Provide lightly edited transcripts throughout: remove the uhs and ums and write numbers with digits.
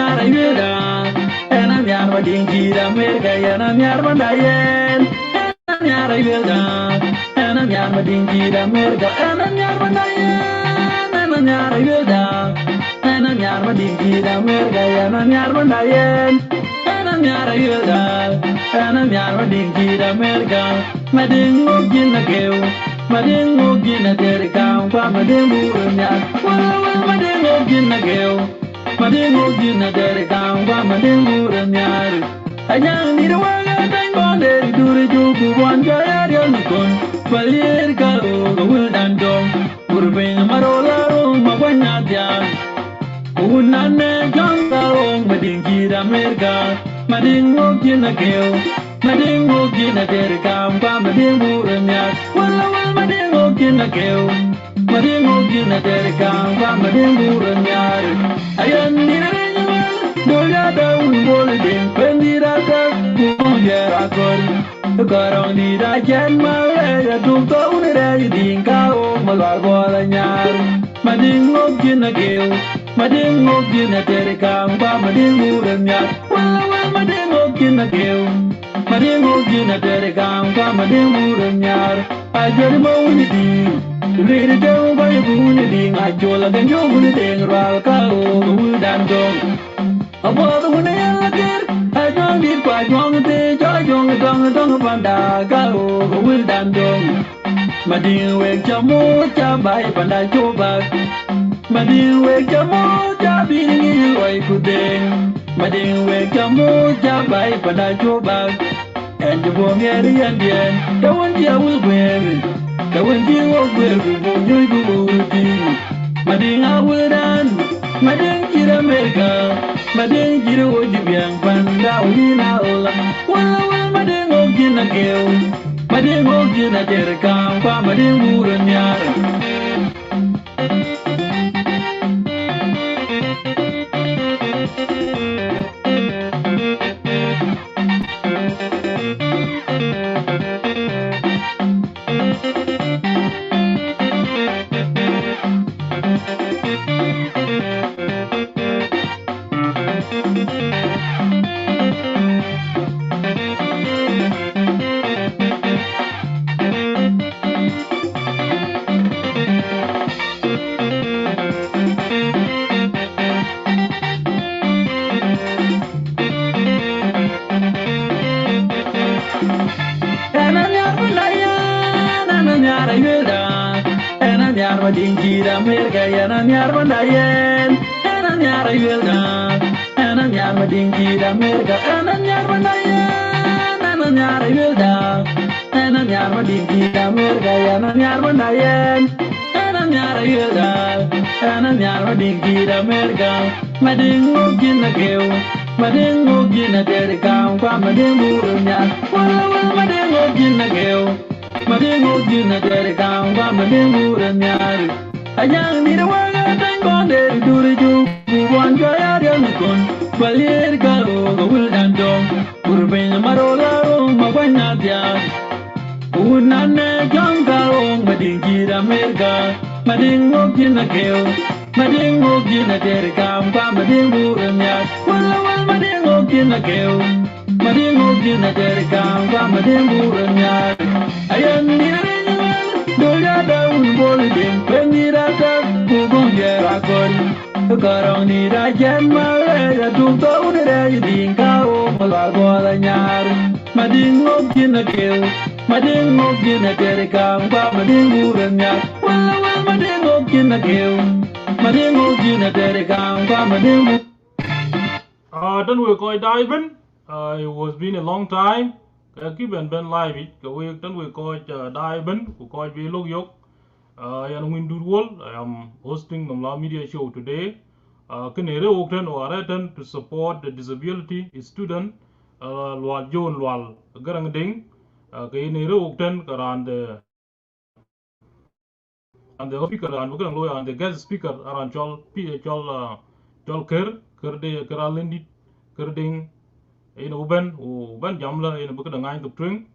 nyara yuda, and I'm yar dingy America, and I'm yar bandayen, and I'm yara yuda, and I'm yar dingy America, and I'm yar bandayen, and I'm yara yuda, and I'm yar dingy America, and I'm yar bandayen, and I'm yara yuda, and I'm yar dingy America, Madingo Ginageo, Madingo Ginaterica, Madingo Runya, well, Madingo Ginageo. Madingo gina dere kangwa madingo remyari Ayang nira waga tango dere dure juku wanja yariyo nikon Palir ka uga wildandong Urping marola rong magwanya tiyan Unane jangka rong madingira Amerika Madingo gina keo Madingo gina dere kangwa madingo remyari Wala madingo gina keo Madingo gina dere kangwa madingo remyari Ayan niranyuan doya daun boleh pendira tak punya akor Garang dira jan malaya tukau niraj dingkau malwar bola nyar Madingo gina geu Madingo gina terikang ba madingo remyar Wala madingo gina geu Madingo gina terikang ba madingo remyar Ajar mau ni Riri jauh banyak bunyi ding ajola dan jauh bunyi ding ral kau dan dong. Apa tu bunyi yang lakir? Ajong di pajong te jajong dong panda kau dan dong. Mading wek jamu cabai panda coba. Mading wek jamu cabai ni wai kudeng. Mading wek jamu cabai panda coba. Enjoy miari andian, kawan dia ulber. Kawan jiwa bergugur guguti, mading awalan, mading kira mereka, mading kira wajib yang pandai hina Allah. Walau mading ogina keu, mading ogina terekam, pa mading buranyar. Dingira Amerika yana nyar bandayen yana nyar yelda yana nyar dingira Amerika yana nyar bandayen yana nyar yelda yana nyar dingira Amerika yana nyar bandayen yana nyar yelda yana nyar dingira Amerika madingo gina keu madingo gina terika kwa madingo runya wala madingo gina keu Madingo gina terika kwa madingo remyari Ayang nira waga tango dere dure juku wanja yariyo nikon Palir ka uga wildandong Urping marola rong magwanya tiyan Unane jangka rong madingira Amerika Madingo gina keu Madingo gina terika kwa madingo remyari Wala madingo gina keu Madingo gina terika kwa madingo remyari Ayan niranyuan doya daun boleh pendira tak pugung jerakon Garang nira jan malaya tukau niraj dingkau malwar bola nyar Madingo gina keu Madingo gina terikang ba madingo remyar Wala madingo gina keu Madingo gina terikang ba madingo Then we go diving. It was been a long time. Keep and Ben live it. Then we go diving. We go we look yok. Yan win do wall. I am hosting the media show today. Kenere Oakton or Atten to support the disability student. Lual Lual Garang Deng. Kenere Oakton around the speaker and the guest speaker around Chol Ker de Keralindi Kerding in Uben Jamla in a book of the 9th of Tring.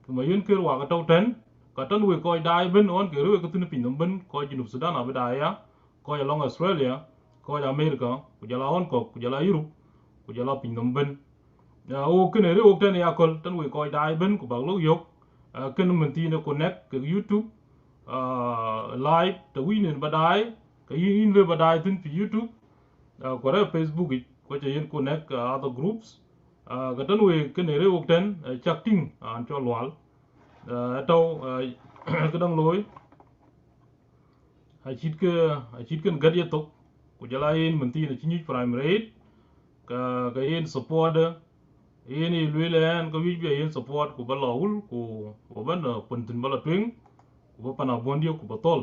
Mayin Ker Wakato 10. Cotton we call Diben on Keru Katunapinumban, call Junub Sudan Abadaya, call along Australia, call America, Kujala Hong Kong, Kujala Europe, ku jala pin nom ben o kene re o ten ya kol tan we ko dai ben ku bag lo yok ken men ti ne connect ke YouTube live to win in badai ke yin le badai tin fi YouTube ko re Facebook ko che yin connect other groups ga tan we kene re o ten chakting an cho Lual tau cái đăng lối hay chít cái gắt tok ku jala yin men ti ne chi primary ka yin support yin luilen ka wi be yin support ku balawul ku ban puntin bala twing ku pana bondio ku batol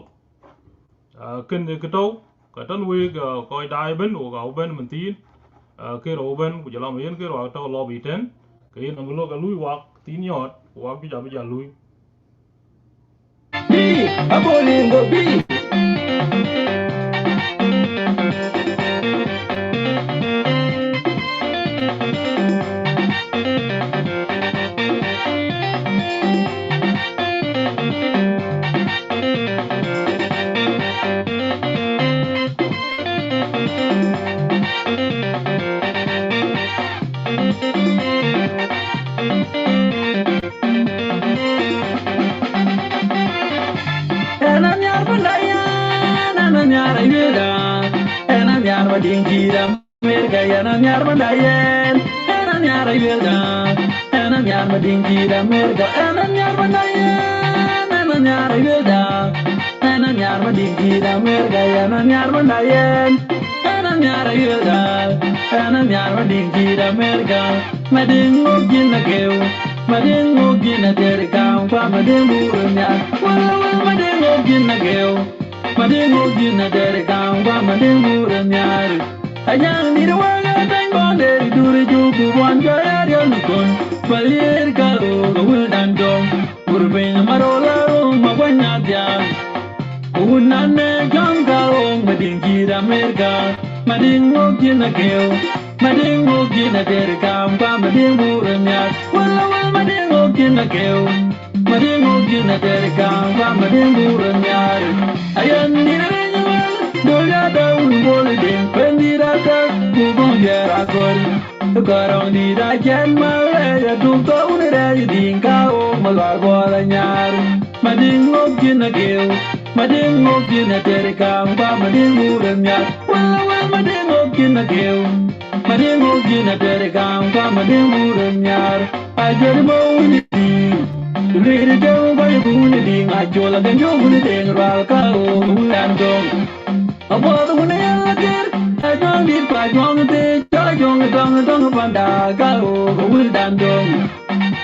ken ke tau ka tan we ga ko dai ben o ga ben men tin ke ro ben ku jala yin ke ro ta lobby ten ke yin anglo ga lui wak tin yot wak bi ja lui Bi, abolingo bi. Ena nyar bandaya, ena nyar ayuda, ena nyar badingira merga, ena nyar bandaya, ena nyar ayuda, ena nyar badingira merga, ena nyar bandaya, ena nyar ayuda, ena nyar badingira merga, ena nyar bandaya, ena nyar ayuda, ena nyar badingira merga, madingo ginageu. Madingo gina terikam kwa madingo runya wala madingo gina geo madingo gina terikam kwa madingo runya ayang ni wala tango de duri jugu wan kaya yalukon balir karo gawudan dong urbin marola mabanya dia unane jangkaro madingira merga madingo gina geo madingo gina terikam kwa madingo runya wala madingo gina geo madingo gina terikam kwa madingo runya ayan diranyawal doya daun bolidin pendira ka kubong jera kol karong dira jan malaya duka unira yidinka o malwar bola nyar madingo gina geo madingo gina terikam kwa madingo runya wala madingo gina geo madingo gina terikam kwa madingo runya ajar mau Lady Joe by Bunny, I told a Joe Bunny, Ralco, Landong. A father when I get, I don't need quite long day, I don't Panda, Gao, Wildandong.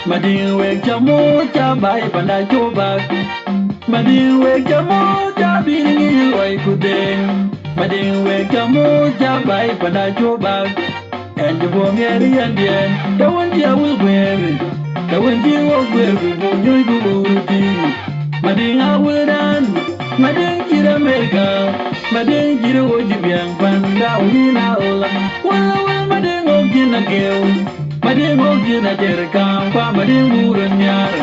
Madin wake Jamo, Jabai, Panda Joba. Madin wake Jamo, Jabi, I could then. Madin wake Jamo, Jabai, Panda Joba. And the woman and the end, the one I will wear. The wind you walk where we go, you go, Mading I will done, Mading Kid America, Mading Kid Ojibian, Panda, Wina, well, Mading Ogin a girl, Mading Ogin a Jerica, Mading Muranyar.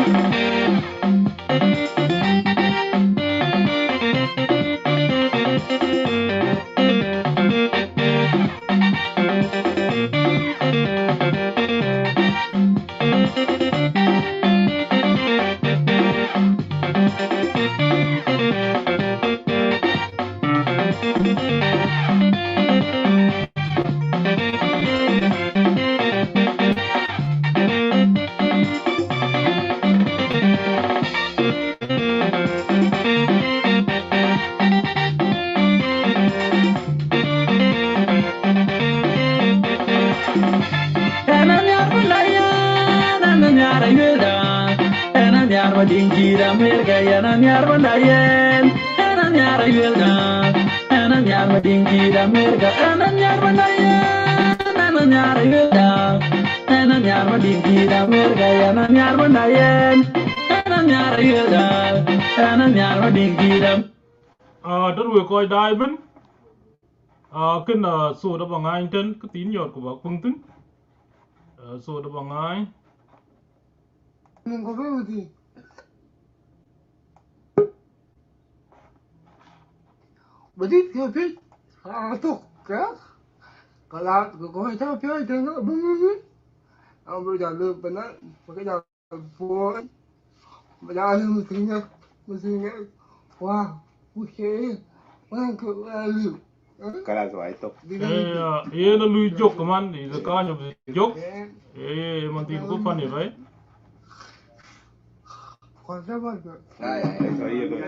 Dingira merga yana nyar bandayen yana nyar yelda yana nyar dingira merga yana nyar bandayen yana nyar yelda yana nyar dingira merga yana nyar bandayen yana nyar yelda yana nyar dingira dan we ko dai ben ken so da bangai ten cái tin yot của bác phương tin so da bangai Mình có cái gì bởi vì theo biết à tục cái Kalau kau tahu apa tengok bunyi. Aku berjalan benar, pakai jalan phone. Berjalan mestinya. Wah, pusing. Orang ke lalu. Kala so ay tok. Yeah, na lui joke man, is a kind of joke. Man, tin ko funny, right? Kau siapa tu? So ay do.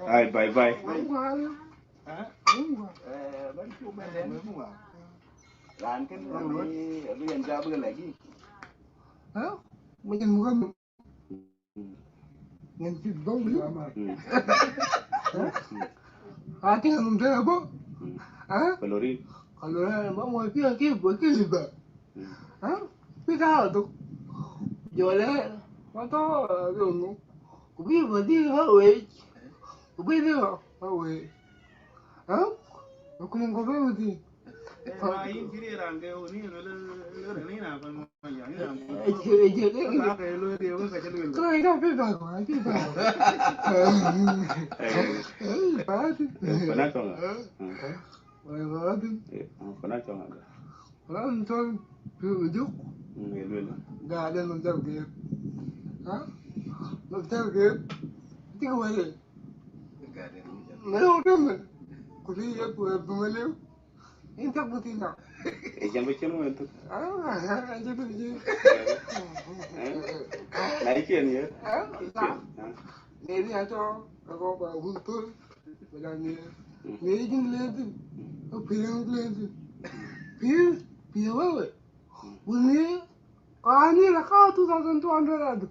Ay bye bye. Lan kan rian ja bữa lagi. Macam muka nganci dong ni. Hati yang muda apa? Pelorin. Kalau orang mau pergi juga. Pergi tu. Jualan, macam tu. Kubi berdiri away. Kubi dia away. Aku yang kau berdiri. Main kiri rangke ni lo ni na kan yang ni rangke. Lo dia kan kacau lu. Kau ini apa bagai? Pernah cong? Pernah cong ada. Pernah cong tunjuk. Lu. Gak ada nonton game. Nonton game. Tiga kali. Mana orang? Kuliah pemeliu. Ini tak putih nak. Jam macam mana tu? Aja tu je. Naik ni ya? Ni ada aku betul. Macam ni. Ni jenis tu. Aku pilih tu. Pilih apa? Bunyi. Kau ni lah kau tu 2,200 tu.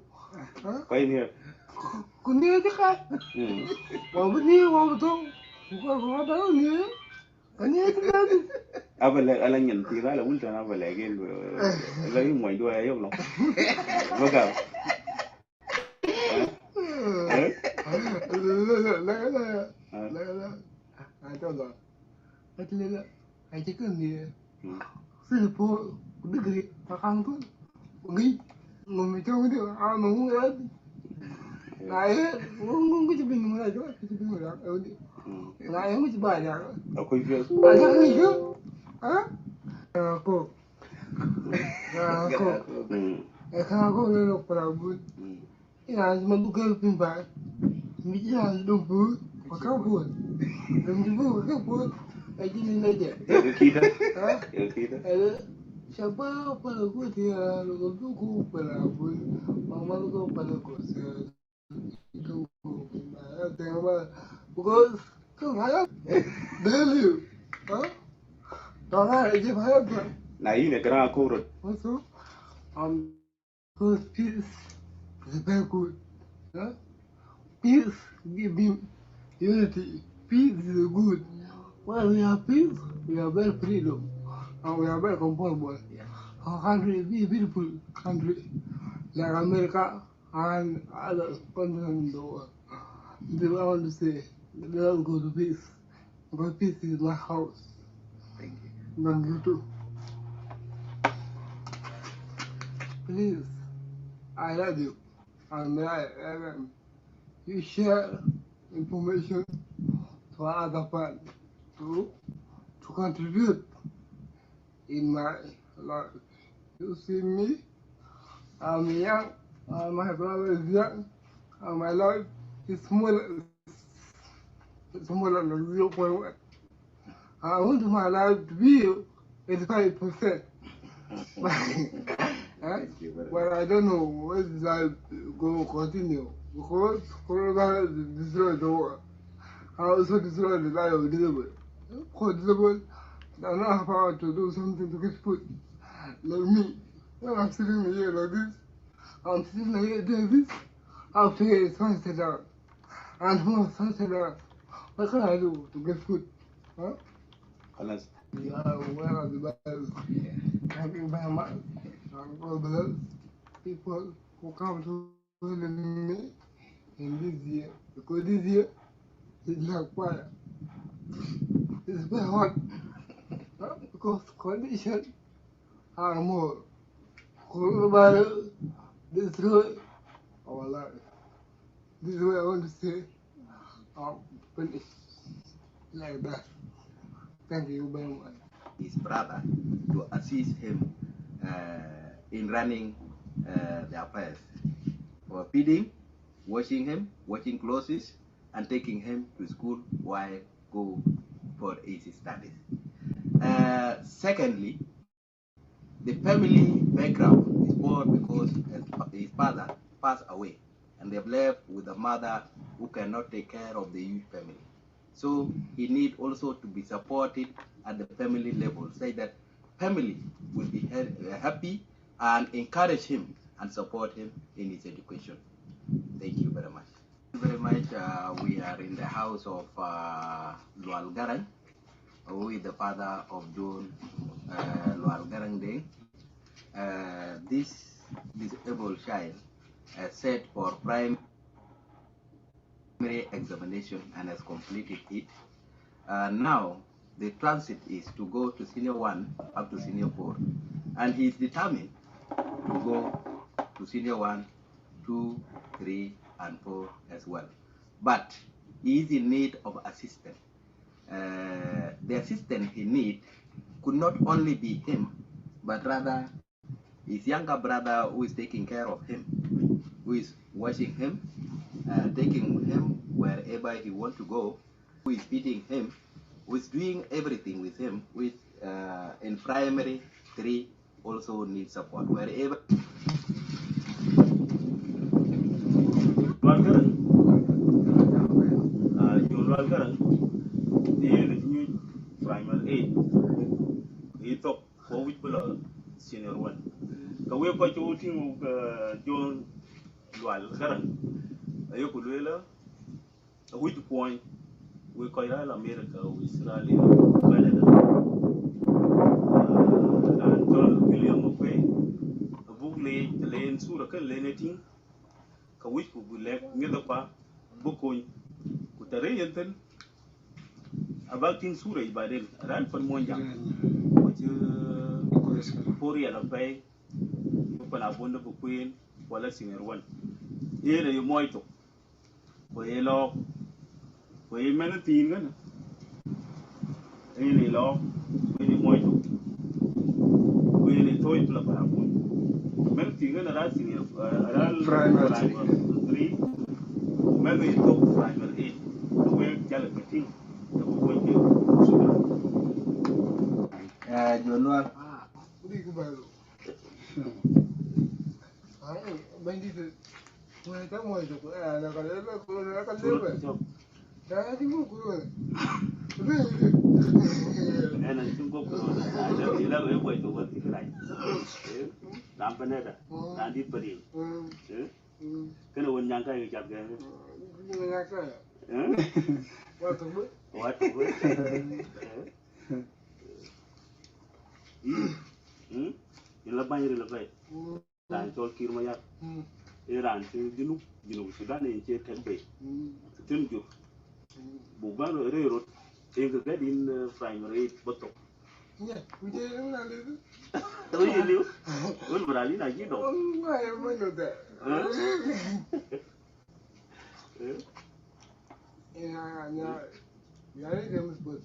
Kau ini ya? Kundi aja kan? Wah betul. Bukan tahu ni. Kani itu kan? Apa lagi alang yang tiga lah ulta apa lagi mau dua ayo loh. Bagai. Aja kan dia. Singapura negeri pakang tu. Pergi. Memecah dia. Mau kan? Naik. Ngomong kita bingung aja. Kita bingung lah. Naik macam banyak. Aku juga. Banyak ni ke? Aku. Aku lelok perabot. Ina mabugal pimba. Mija lumbu. Pakabut. Lumbu pakabut. Aji ni aja. Kita. Siapa pelaku dia lalu tu perabot. Mama lu pelaku. Itu. Tengok. Bukan. Kau hayat. Dahulu. Tangan aja hayat. Nah ini kerana aku urut. Also, first peace is very good. Peace give me unity. Peace is good. When we have peace, we are very freedom. And we are very comfortable. Our country is a beautiful country. Like America and other countries in the world. This is what I want to say. Let's go to peace. Because peace is my house. Thank you. And you too. Please, I love you. And you share information to other part to contribute in my life. You see me, I'm young, my brother is young, and my life is smaller than 0.1. I want my life to be 85%. But I don't know when life go continue because coronavirus destroyed the world. I also destroyed the life of disabled. For disabled, they don't have power to do something to get food. Like me, when I'm sitting here like this, I'm sitting here doing this, after it's sunset out. And when it's sunset out, what can I do to get food? Alas. Yeah, well, the Bible. Thank you very much. God bless people who come to me in this year. Because this year is like fire. It's very hot. Because conditions are more. Coronavirus destroy our life. This is what I want to say. finish like that. Thank you very much. His brother to assist him in running the affairs for feeding, washing him, washing clothes, and taking him to school while go for his studies. Secondly, the family background is poor because his father passed away and they've left with a mother who cannot take care of the huge family. So he needs also to be supported at the family level, so that family will be happy and encourage him and support him in his education. Thank you very much. Thank you very much. We are in the house of Lual Garang, who is the father of John Lual Garang Deng. This disabled child set for primary examination and has completed it. Now the transit is to go to senior 1 up to senior 4, and he is determined to go to senior 1, 2, 3, and 4 as well. But he is in need of assistance. The assistance he needs could not only be him, but rather his younger brother who is taking care of him, who is washing him, taking him wherever he wants to go, who is feeding him, who is doing everything with him, with in primary 3 also needs support wherever. Lual Garang, the primary 8, he took for which below senior 1. The way quite old thing John Lual Garang, a yokulilla, a which point we call America, Israel, Canada, and John William Mcquay, a book lane, the lane, Suraka, Lenating, a which would like near the park, Bookcoin, with a rayanton. About things Suray by then, ran for Monja, which 4 years of pay, open a wonderful queen, while a senior 1. Here you moito, where you law, where you manatine, any law, when you moito, when you toy club, Manating and a senior, primary 3, maybe it took primary 8, the way Jalapati. John, Bandito, when I come with you, and I can live. I think we'll And I think I love a way to work it right. Lampanetta, Nandi Padil. Can I win Yanka? What? You love my relay. I told Kirmaya. Iran to you Sudan in Chetan Bay. Tunju. Bugano Railroad. They could get in primary bottom. yeah, we did live. Do you live? Well, but I didn't get Oh, I remember that. Yeah, it was good.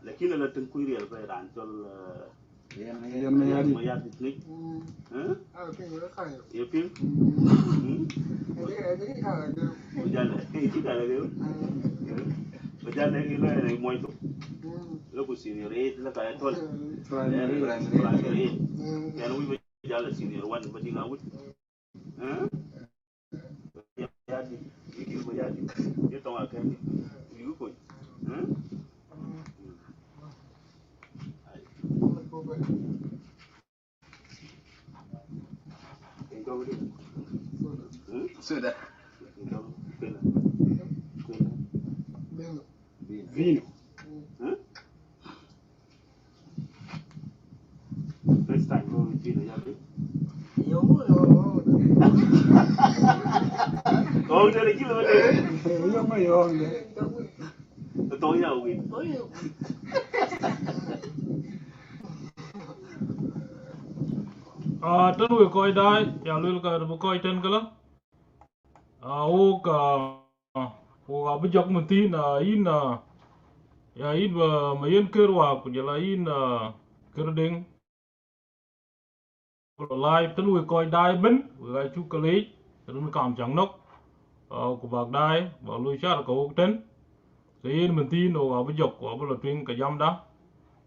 Lakini la tenkuiri ya bay rantol mayat bitnik I think we're kind of. yepin I think kind of. ojale kita la deu ojale ila ni moito lo ku senior 8 la ka tol primary 8 yan wi ojale senior 1 ba dinga wut yadi iki ko yadi ye to akani yu ko so that Vino. Next time, go with Vino, yeah. Oh, there is kilo there. The toya win. Tân we coi đai, nhà lưu cái bộ coi chân cái lắm. o bây giờ mình tin in ya in mà yên kerwa ku jala in kerding live tân we coi đai bên we chu kali tân kam chẳng nóc ku bạc đai bảo lui cha ko ten cái in mình tin o bây giờ ko bây giờ truyền cái jam đó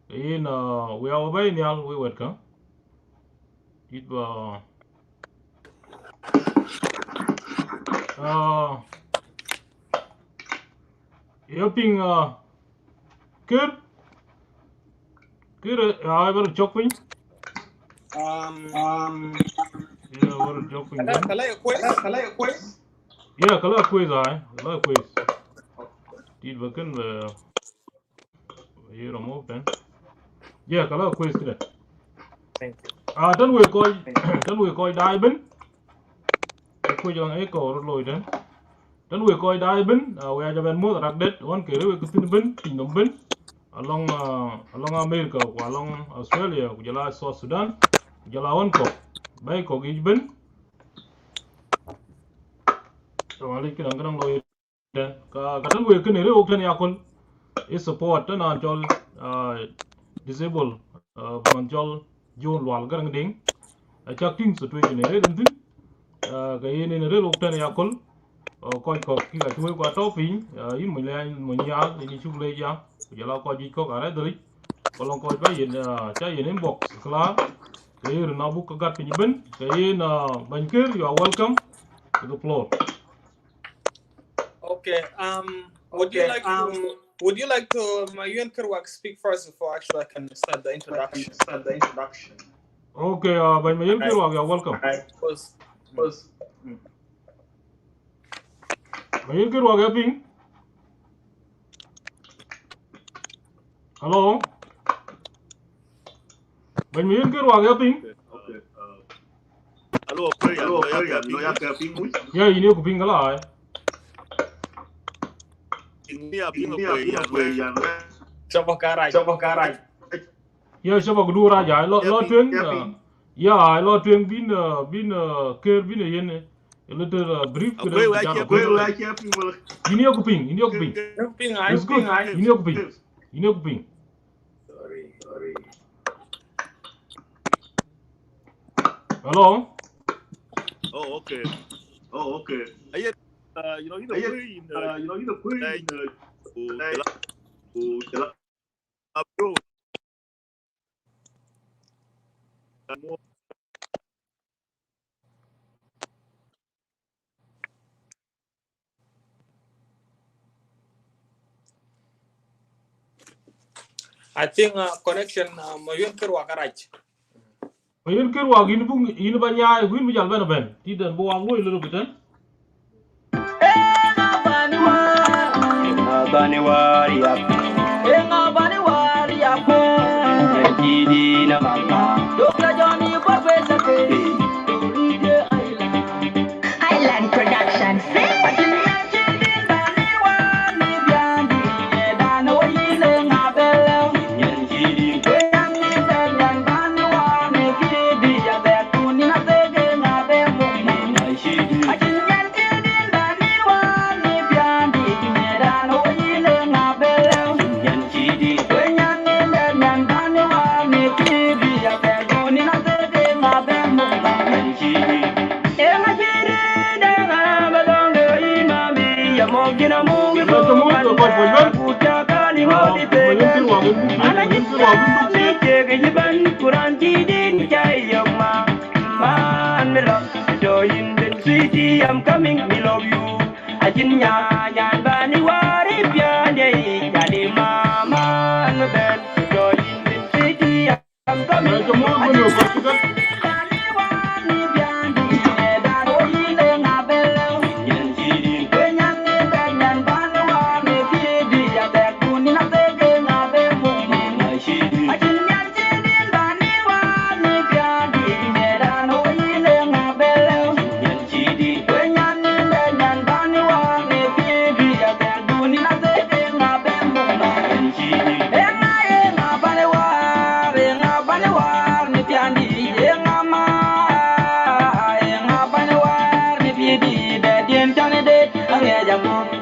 cái in we ở bên nhau we wet ka it helping kir I better chopping yeah better chopping then yeah kala quiz kala quiz did bakan here remove then yeah kala quiz kida dan we coi đai bên ko jong e ko lôi then dan we coi đai bên we ja ben mo rak det on ke we kutin bên tin nom bên along America ko along Australia ko jala South Sudan jala on ko bay ko gi bên so ali ki nang lôi den ka dan we ke ne re ok tan yakol is support tan an jol disable man jol jon Lual Garang Deng a chak ting situation ne re den tin ga yene ne re ok tan yakol coi ko ki ga chuối qua top pin in mình lên mình nhá thì chụp lấy ya giờ là coi gì có cả đấy đấy còn lòng coi cái gì trái gì ném box klar cái rồi nó bút cái gạt pin bên cái bên kia you are welcome to the floor. Okay. Would you like to Mayun Kerwak speak first before actually I can start the introduction? Okay, bên Mayun Kerwak you are welcome. Mayun Kerwak ya ping. Hello. Bên Mayun Kerwak ya ping. Hello, no ya ka ping mu. Ya ini aku ping kala. Ini ya ping ko ya. Coba karai. Ya siapa kedua raja lo tueng ya lo tueng bin ker bin yen little brief ke ini aku ping ini aku ping Sorry. hello Oh, okay. Aye, you know, I think connection Mayun Kerwak right. Mayun Kerwak ini banyak ini bijal ben tidak buang lu little bit Island Production. I'm coming, we love you. I didn't yan bani wari piane, yani mama and then joy in the city. I'm coming.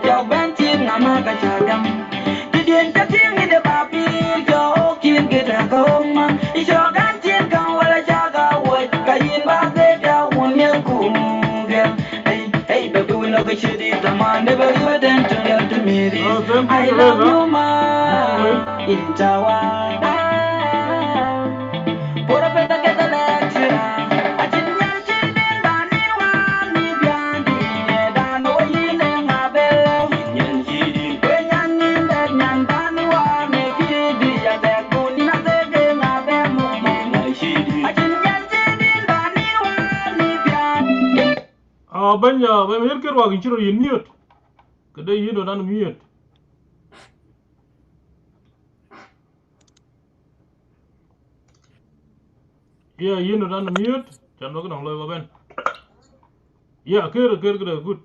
cho bên chim ngắm cái cha đầm đi điên cho tiếng đi để bà pi cho kiên cái ra không mà cho gan chim cao là cha cao quay cái yên ba cái đau muốn nhớ cùng game hey baby we know that shit is the man never give a damn to me I love you ma in Jawa por a peta que te lectura a chinya chinen bani wa ni biandi da no yine ngabel nyen jidi we nyan ni da nyan bani wa me kidi ya da kuni na de ngabel mo mo shidi a chinya chinen bani wa ni biandi ben yer ker wa ginchiro yin mute kada yin do nan mute yin do nan mute chan ba kan loy ben ker good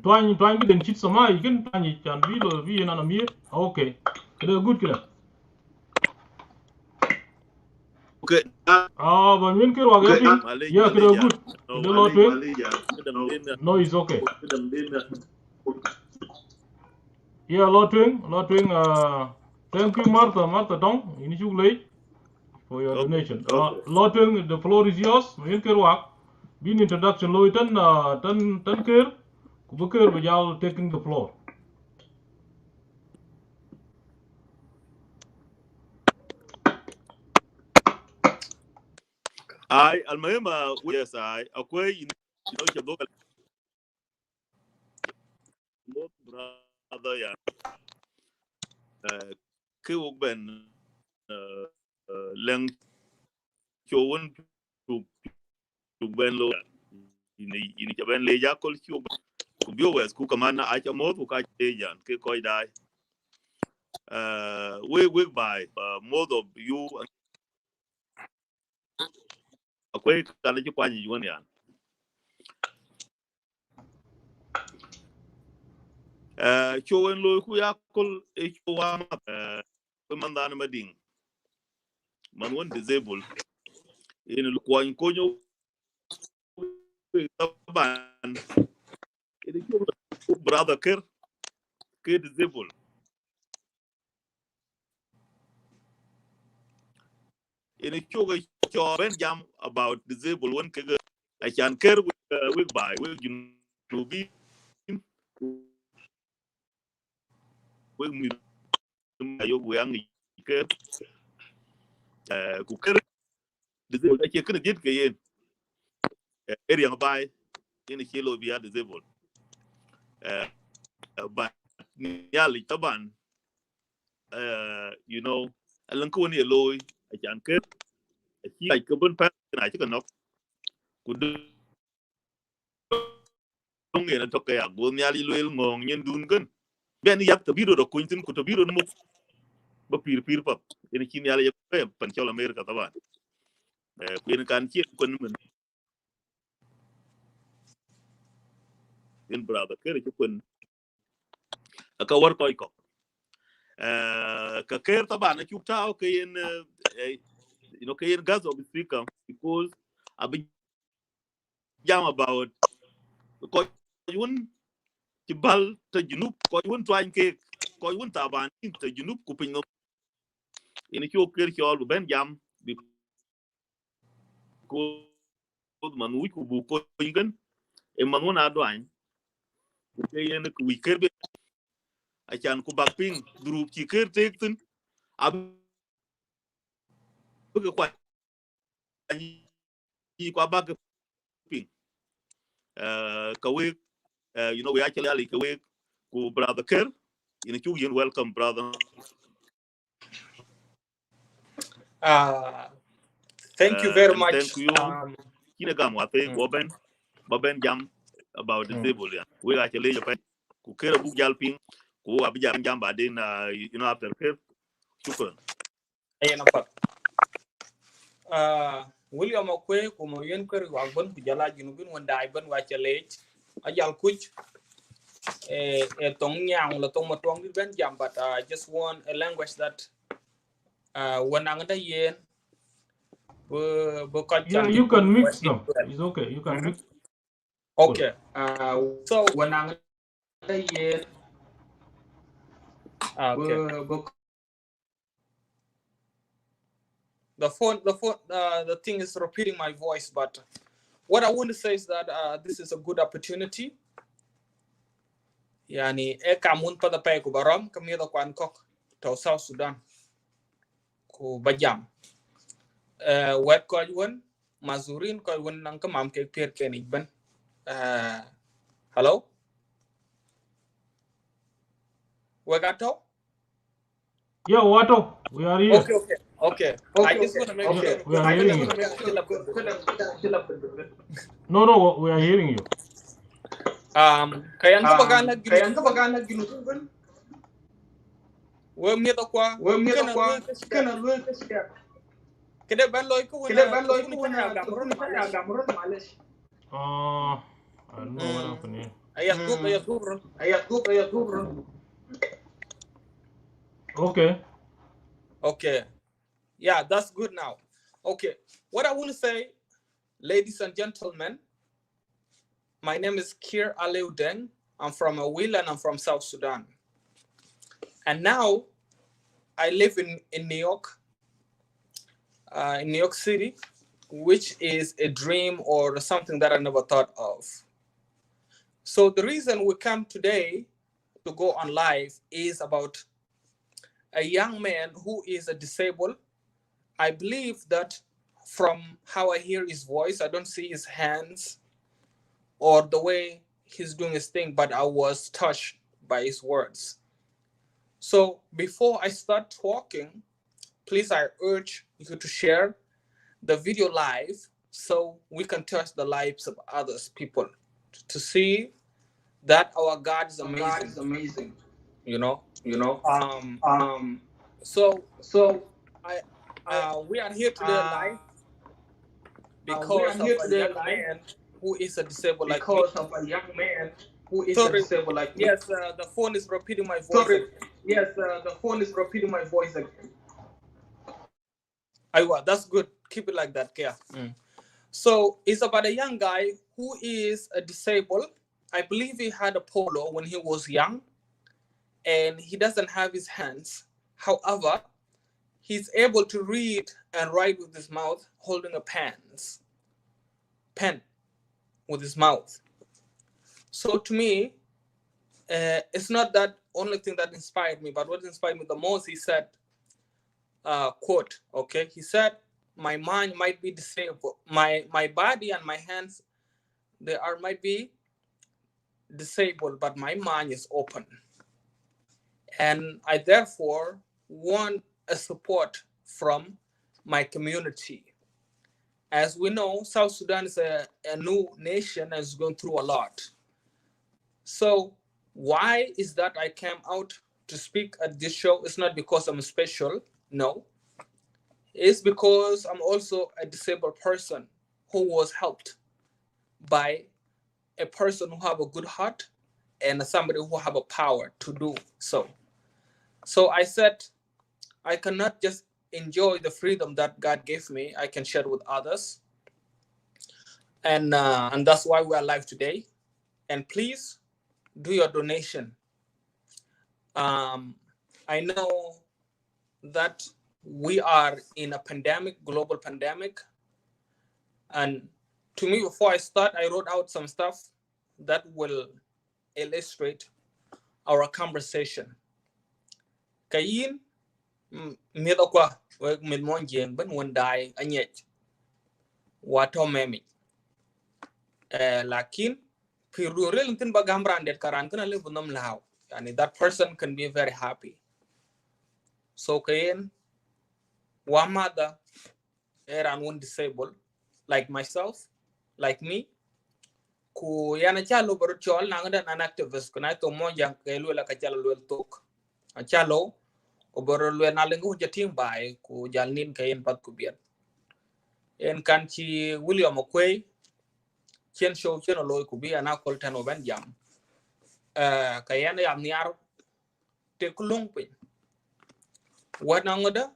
twang ki den chit sama ikin tani chan bi lo bi nan mute okay kada good kila Okay. ben yen ker wa ga kada good the lot no is okay lot wing thank you Martha Dong ini chuk late for your donation. Lot wing the floor is yours. Yen ker wa bin introduction lo tan ker ku ker ba jal taking the floor. I المهم yes I akwai you know brother ya ke wok ben leng chowon tu ben lo ini ben le ya kol chu ku bio wes ku kamana a cha mo ku ka te jan ke koi dai we by most of you akwai kana ji kwani yuan yan chowon lo ku ya kol e chowa ko mandana mading man won disabled in lu kwani ko nyo taban ini brother ker ke disabled ini choga cho ben jam about disabled one ke I can care with by with you to be with me yo yang ke ku ker disabled ke kan dit ke yen area by ini kilo bi disabled but nyali taban you know alan ko ni loy I can care chi ai ko ben pa na chi kan nok ku dong ne to ka ya go nyali loyel ngong nyen dun kan ben yak to biro do ko tin ku to biro no ba pir pa ini chi nyali ya pan chola america taban ku en kan chi kon men en brother kere chi kon ka war koy ko ka ker taban chu tao ke en you know ke en gas of speaker because abi jam about ko yun ci bal te junub ko yun twain ke ko yun taban te junub ku pin no ini ci ker ci ol ben jam bi ko man wi ku bu ko ngen e man wona doan ku ke yen ku wi ker be a chan ku bak ping duru ci ker tek tin ab ko kwa ni kwa bak ping ka we you know we actually ali ka we ku brother ker ini ci yen welcome brother thank you very much. Thank you. Kina gam wa pe boben jam about disabled ya. We actually ya pe ku kera bu jal ping ku abija jam ba din you know after ker shukran. Ayana pat. William Okwe ko mo yen ker wa bon ku jala junubin wanda ay ban wa chale ajal kuch tong nyang la tong matong di ben jam but I just want a language that when angda yen yeah, you can mix them. It's okay. You can mix. Okay. So when I'm Okay. The thing is repeating my voice, but what I want to say is that this is a good opportunity. Yani kamun pada pay ko baram kami da kwan kok to South Sudan ko bajam. Wet ko yun mazurin ko yun nang kamam ke pier kenig ban. Hello? Wegato? Yeah, Wato, we are here. Okay. I just want to make sure. We are hearing you. No, we are hearing you. Kaya nga bagana ginusun ban. We mi da kwa kana lu ka share. Kede ban loy ko wana telefoni kaya gamron malish. I don't know what happened here. Ayat go bro. Okay. Yeah, that's good now. Okay. What I want to say, ladies and gentlemen, my name is Kir Aleu Deng. I'm from Awil and I'm from South Sudan. And now I live in New York, New York City, which is a dream or something that I never thought of. So the reason we come today to go on live is about a young man who is a disabled. I believe that from how I hear his voice, I don't see his hands or the way he's doing his thing, but I was touched by his words. So before I start talking, please, I urge you to share the video live so we can touch the lives of others people to see that our God is amazing. You know. So we are here today live because of a young man who is a disabled like me. Yes, the phone is repeating my voice. Again. Aywa, that's good. Keep it like that, Kia. So it's about a young guy who is a disabled. I believe he had a polio when he was young, and he doesn't have his hands. However, he's able to read and write with his mouth, holding a pen with his mouth. So to me, it's not that only thing that inspired me, but what inspired me the most, he said, quote, okay, he said, my mind might be disabled. My body and my hands, might be disabled, but my mind is open. And I therefore want a support from my community. As we know, South Sudan is a new nation and is going through a lot. So why is that I came out to speak at this show? It's not because I'm special, no. It's because I'm also a disabled person who was helped by a person who have a good heart and somebody who have a power to do so. So I said, I cannot just enjoy the freedom that God gave me. I can share with others. And that's why we are live today. And please do your donation. I know that we are in a pandemic, global pandemic. And to me, before I start, I wrote out some stuff that will illustrate our conversation. Kayin midokwa wek mid mon jeng ben won dai anyech wato memi lakin piru rel tin bagam randet karan kana le bunam law yani that person can be very happy. So kayin wa mother eran one disabled like myself, like me, ku yana chalo baro chol nangada an activist kuna to mon jang ke lu la ka chalo lu tok a chalo oboro lu na lengu jating bai ku jalnin kayen pat ku biet en kan chi William Okwe chen show chen loy ku bi ana kol tan oban jam kayen yam niar te kulung pin wana ngoda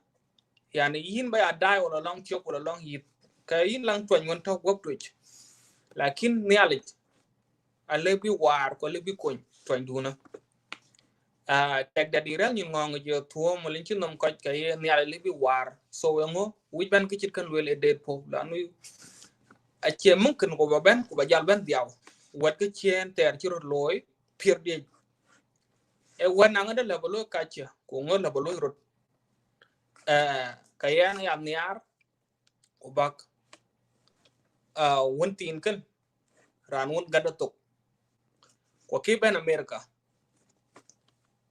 yani yin ba dai wala long chok wala long yit kayin lang twan ngon tok wop twich lakin nialit a lebi war ko lebi kon twain duna tek da direl ni ngong jo tuo mo lin chinom ko kay ni ala libi war so ngo wi ban ki chit kan wele dead po la nu a che mumkin ko ba ben ko ba jal ben diaw wat ke chen ter ci rot loy pier de e wana nga de la bolo kacha ko ngo la bolo rot kayan ya niar ko bak wontin kan ran won gada tok ko ki ben America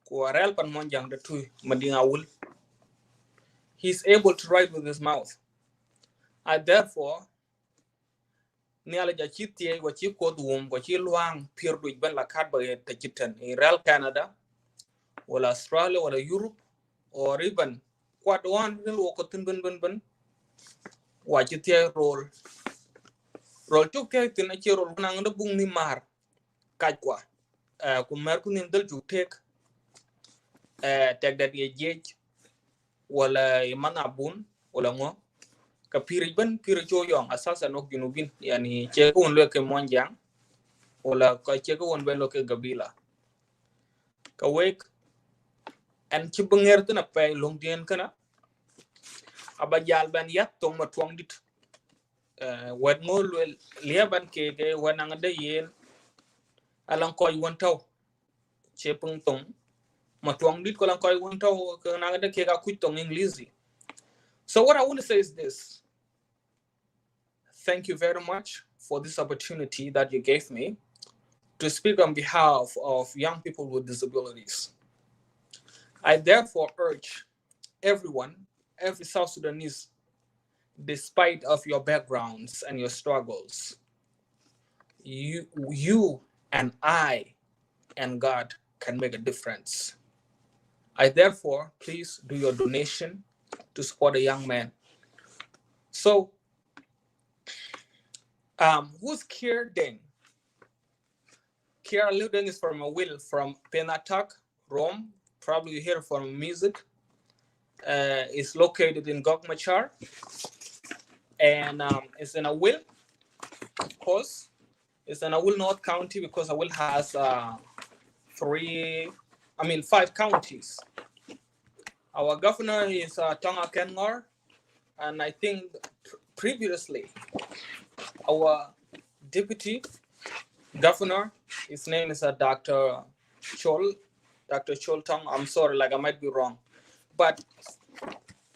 ko real pan mon jang de tuy madinga wul he's able to write with his mouth and therefore ni ala ja chitie wa chi ko dum ko chi luang pier du ben la kat ba te chiten in real Canada wala Australia wala Europe or even quad one ni ko tin ben wa chitie rol tuk ke tin a chi rol nang de bung ni mar kaj kwa ku mer ku nim dal ju tek tek dat ye jej wala mana bun wala ngo ka piri cho yong asasa nok junubin yani che ko won ke monjang wala ka che ko won ben lo ke gabila ka wek en ci banger tana pay long dien kana aba jal ben yat tong ma twang dit wet ngol liaban ke wanang de yen alang koy won taw che pung tong ma twang dit ko lang koy won taw ka nang de ke ga ku tong english. So what I want to say is this: thank you very much for this opportunity that you gave me to speak on behalf of young people with disabilities. I therefore urge everyone, every South Sudanese, despite of your backgrounds and your struggles, you and I and God can make a difference. I therefore, please do your donation to support a young man. So, who's Kier Deng? Kier Deng is from a will from Penatak, Rome. Probably you hear from music. It's located in Gokmachar, and it's in a will, of course. It's in a will North County because a will has 5 counties. Our governor is Tonga Kenmore, and I think previously our deputy governor, his name is Dr. Chol Tong. I'm sorry, like I might be wrong. But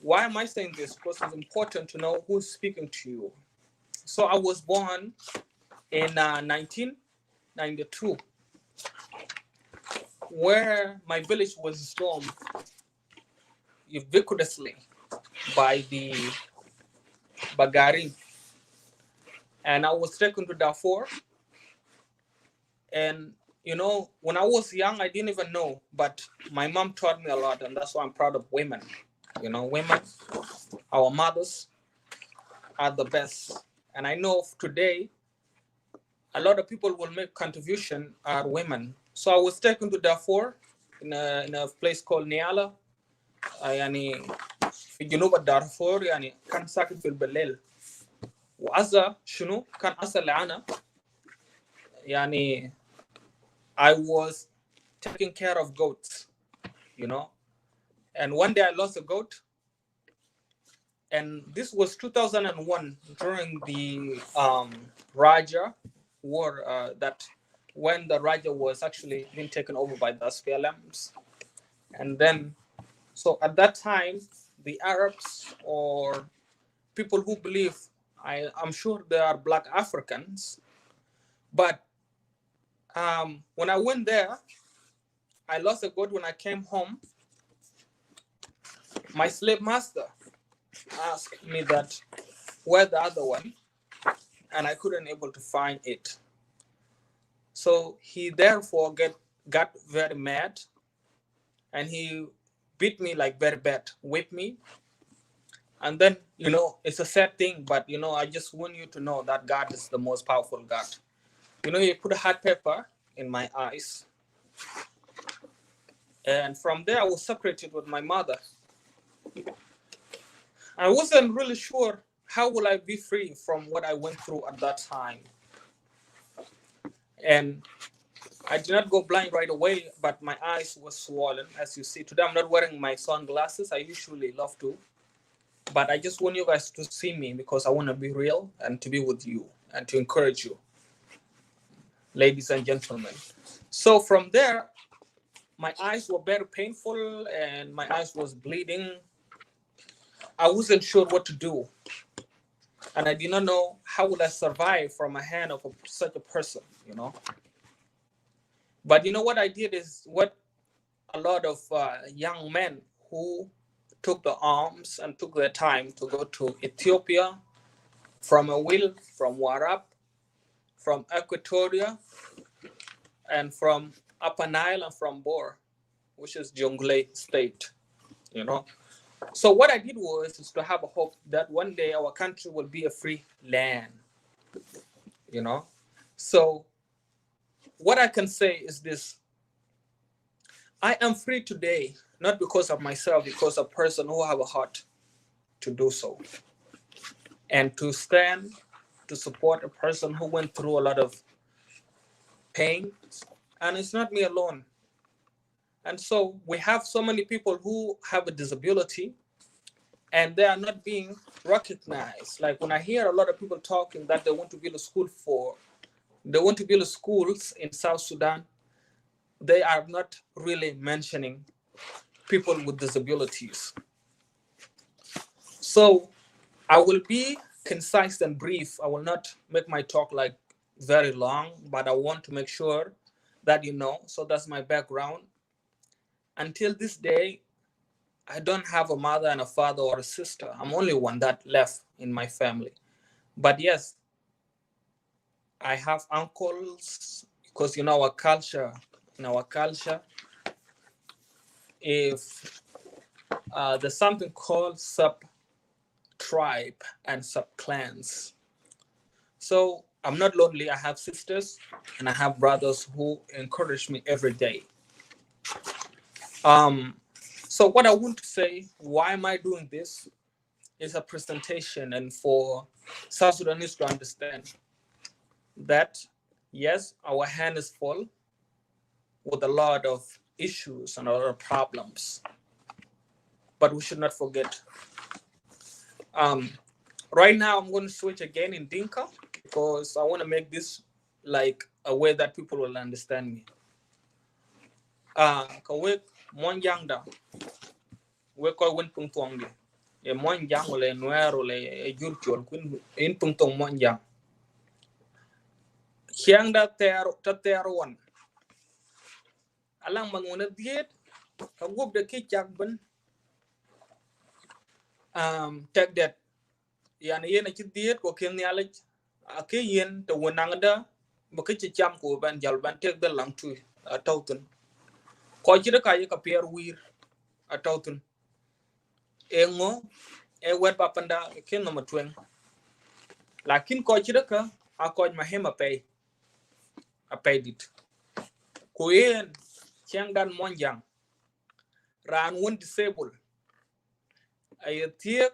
why am I saying this? Because it's important to know who's speaking to you. So I was born in 1992, where my village was stormed ubiquitously by the Bagari. And I was taken to Darfur. And, when I was young, I didn't even know, but my mom taught me a lot, and that's why I'm proud of women. Women, our mothers are the best. And I know today, a lot of people will make contribution are women. So I was taken to Darfur in a place called Niala. في جنوب الدارفور كان ساكن في البليل وأذا شنو كان أصل لعنة I was taking care of goats, and one day I lost a goat, and this was 2001 during the Raja war, that when the Raja was actually being taken over by the SPLMs. And then, so at that time, the Arabs or people who believe, I'm sure there are Black Africans, but when I went there, I lost a goat. When I came home, my slave master asked me that, where the other one? And I couldn't able to find it. So he therefore got very mad, and he beat me like very bad, whipped me. And then, it's a sad thing, but, I just want you to know that God is the most powerful God. He put a hot pepper in my eyes. And from there, I was separated with my mother. I wasn't really sure how will I be free from what I went through at that time. And I did not go blind right away, but my eyes were swollen, as you see. Today I'm not wearing my sunglasses. I usually love to. But I just want you guys to see me because I want to be real and to be with you and to encourage you, ladies and gentlemen. So from there, my eyes were very painful and my eyes was bleeding. I wasn't sure what to do. And I did not know how would I survive from a hand of such a person, you know. But you know what I did is what a lot of young men who took the arms and took their time to go to Ethiopia, from a will, from Warab, from Equatoria, and from Upper Nile and from Bor, which is Jonglei state, you know. So what I did was is to have a hope that one day our country will be a free land, you know. So what I can say is this: I am free today, not because of myself, because of a person who have a heart to do so, and to stand to support a person who went through a lot of pain. And it's not me alone. And so we have so many people who have a disability and they are not being recognized. Like when I hear a lot of people talking that they want to build a school they want to build schools in South Sudan, they are not really mentioning people with disabilities. So I will be concise and brief. I will not make my talk like very long, but I want to make sure that you know. So that's my background. Until this day, I don't have a mother and a father or a sister. I'm only one that left in my family. But yes, I have uncles because in our culture, if there's something called sub-tribe and sub-clans. So I'm not lonely. I have sisters and I have brothers who encourage me every day. So what I want to say, why am I doing this, is a presentation and for South Sudanese to understand that, yes, our hand is full with a lot of issues and a lot of problems, but we should not forget. Right now, I'm going to switch again in Dinka because I want to make this like a way that people will understand me. Kawek monjang da, we ko win pung tuang di. E monjang ole nuero le jurchol kun in pung tong monjang. Hiang da tero one. Alang manguna diet, ka gub de ki chak ben. Take that. Yani yen a chi diet ko ken nyalaj. Ake yen to wenangda, bakichi cham ko ban jal ban tek the lang tu a tautun. Ko chi da ka ye ka pier wir a tautun. Engo e wet papanda ken no matwen. Lakin ko chi da ka a ko mahema pay. A pay dit. Ko yen chiang dan monjang. Ran won disabled. Ay tiek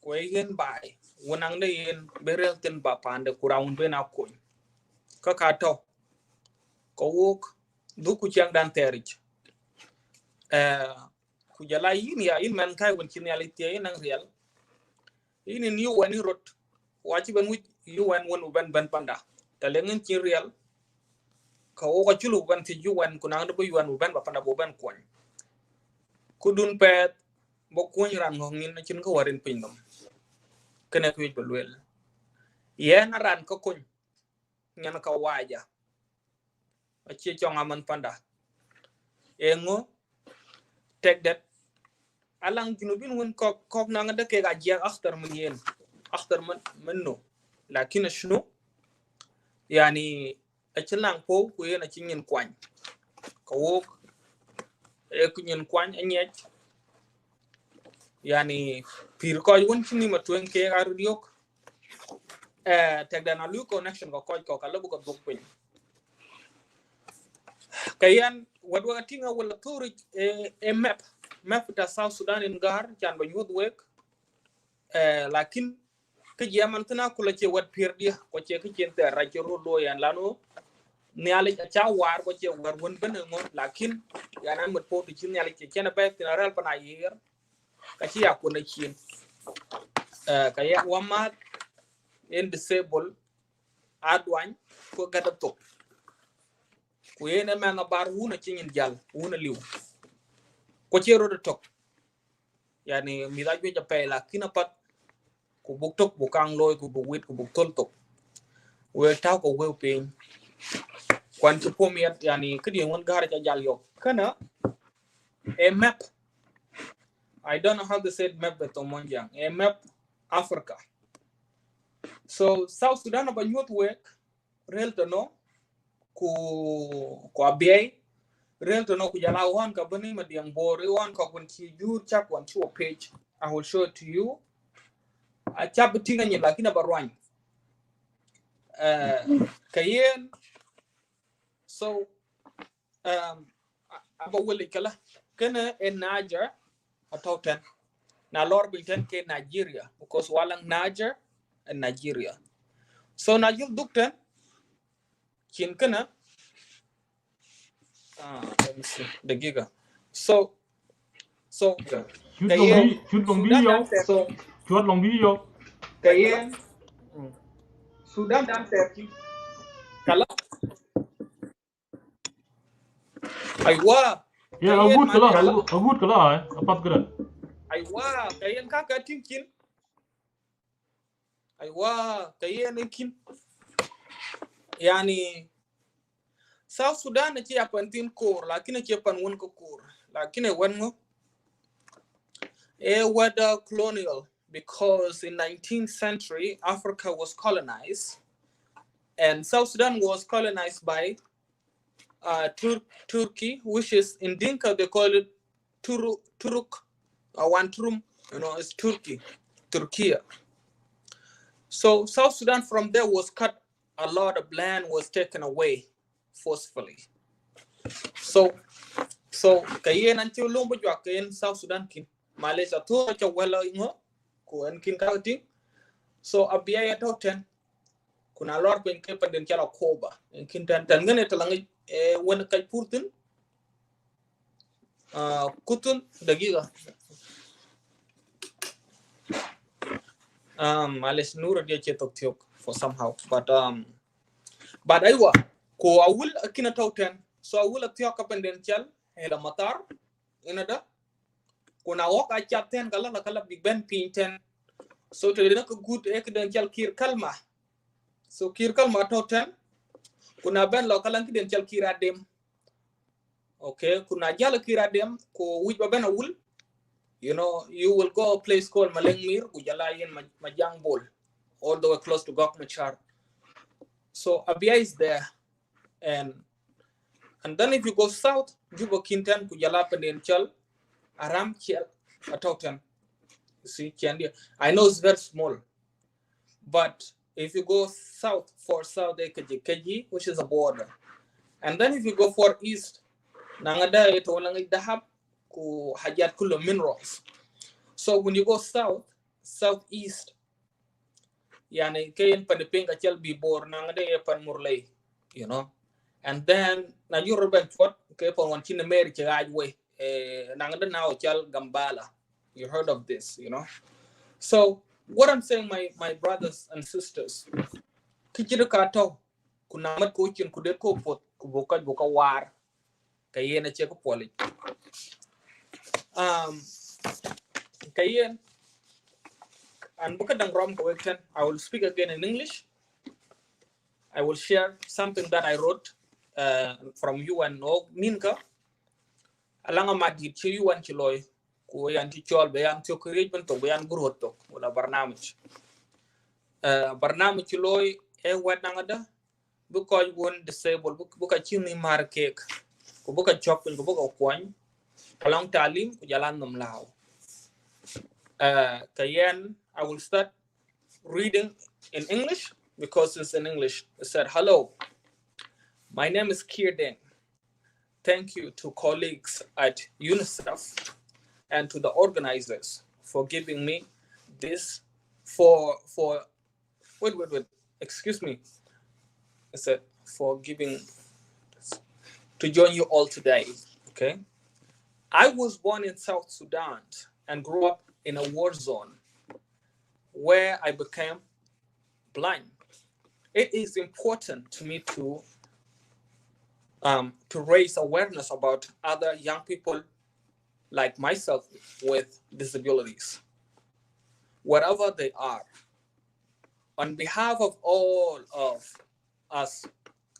ko yen bai. Wenang de yen berel ten bapande kuraun ben a koin. Ka ka to. Ko wok du ku chiang dan terich. Kujala yin ya in man kai won chinality in ang real in you when you wrote watch ban with you when ban panda talengin chi real ka o ko chulu ban ti you when kunang do you when ban panda bo ban kon kudun pet bo kun ran ngin na chin ko warin pindom kene ku belwel yen ran ko kun nyan ka waja a chi chonga man panda engo take that alang junubin won kok nang da ke ga jia after min yen after منه لكن شنو يعني اتلان فو كو ين اتين كوان كوك اكنين كوان انيت يعني بير كو يون تني متون كي اريوك تگدان لو connection ko kala bu ko dog pin kayan wadwa tinga wala turi e map ta South Sudan in gar chan ba yud wek lakin ke jaman tana kula ce wat pirdia ko ce ke cin ta rake rodo yan lano niali cha war ko che war won ben ngo lakin yana mut po ti niali che chena pe tinarel pana yer ka chi ya ko na chin ka ya wama en disable adwan ko gata to ku yene ma nga bar wuna cinin jal wuna liw ko ci ro tok yani mi da jo pe la kina pat ku buk tok bu kang loy ku bu wit ku buk tol tok we ta ko we pe kwan ci pom yat yani kidi won gar ja jal yo kana a map. I don't know how to say map but monjang a map Africa. So South Sudan ba nyot wek rel to no ku abiy rel to no ku jala wan ka bani madiang bor wan ka kun ci jur chak wan to page. I will show it to you. A chap tinga ni lakini barwany kayen so aba wele kala kana en Niger atoten na lor binten ke Nigeria because walang Niger and Nigeria so na yul dukten kin kana let me see the giga so Shoot kayen long Sudan video. dan so Shoot long video. kayen Sudan dan terki kala aywa Yeah, a kayen good male color. A good color. A pat good. aywa kayen kaka tinkin aywa kayen kin yani South Sudan ci yapan tin kor lakini ci yapan won ko kor lakini won whether colonial because in 19th century Africa was colonized and South Sudan was colonized by Turkey, which is in Dinka they call it Turuk one Turum, it's Turkey. So South Sudan from there was cut, a lot of land was taken away forcefully. So kayen anti lumbu jwa kayen South Sudan kin Malaysia to cha wala ngo ko en kin ka ti so abia ya toten kuna lor pen ke panden chala koba en kin tan ngene talangi won kay purtin kutun dagiga Malaysia nura dia chetok tiok for somehow but aywa ko awul akina toten so awul tiok ka panden chal hela matar inada kuna wok a chatten kala big ben pinten so to dena ko good ekden chal kir kalma so kir kalma toten kuna ben lo kala kiden chal kir adem okay kuna jala kir adem ko wij ba ben awul you will go a place called Malengmir kujala yen majang bol all the way close to Gok Machar so Abia is there and then if you go south Juba Kintan kujala penden chal aram chal atoten see Chandia. I know it's very small but if you go south for South Keji, which is a border, and then if you go for east, nangada ito walang dahab ku hajat kulo minerals. So when you go southeast, yani kayen panipinga chal bibor nangada pan murlay, and then na Yoruban what kay pon wan chin America ajwe nangada now chal Gambala. You heard of this, So what I'm saying, my brothers and sisters, kichiro kato kunamat ko chin kudet ko pot kuboka war kayena che ko poli kayen and buka dang rom ko wekten I will speak again in English. I will share something that I wrote from you and Ninka alanga madit chi you and chiloy ko yan ti chol be yan to create ben to be yan gurot to wala barnamij chiloy wet nangada because one disabled buka chini mar cake ko buka chop ko buka kwany along talim ko jalan nom lao kayen I will start reading in English because it's in English. It said, hello, my name is Kier Deng. Thank you to colleagues at UNICEF and to the organizers for giving me this wait, excuse me. I said for giving to join you all today. Okay, I was born in South Sudan and grew up in a war zone where I became blind. It is important to me to raise awareness about other young people like myself with disabilities, wherever they are. On behalf of all of us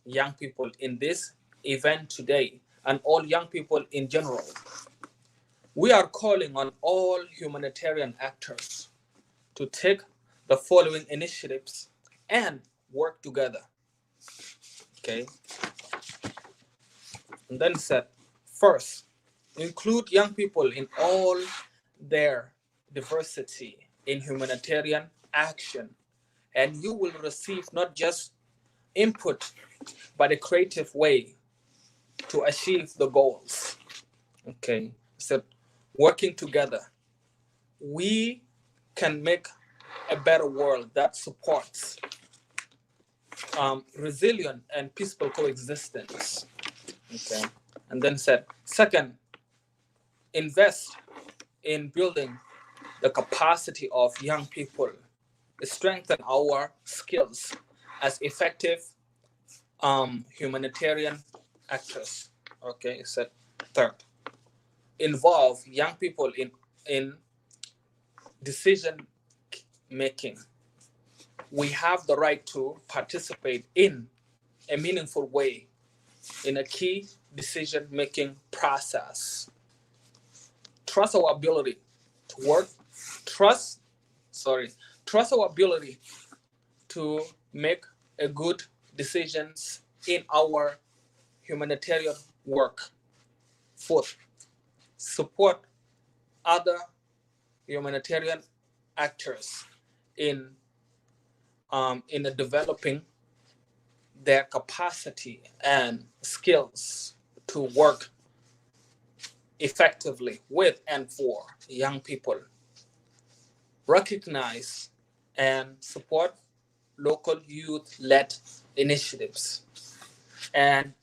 young people in this event today and all young people in general, we are calling on all humanitarian actors to take the following initiatives and work together. Okay. And then said, first, include young people in all their diversity in humanitarian action, and you will receive not just input, but a creative way to achieve the goals. Okay, so working together, we can make a better world that supports resilient and peaceful coexistence. Okay, and then said, second, invest in building the capacity of young people, strengthen our skills as effective humanitarian actors. Okay, said third, involve young people in decision making. We have the right to participate in a meaningful way in a key decision making process. Trust our ability to work, trust our ability to make a good decisions in our humanitarian work. Fourth, support other humanitarian actors in developing their capacity and skills to work effectively with and for young people. Recognize and support local youth-led initiatives and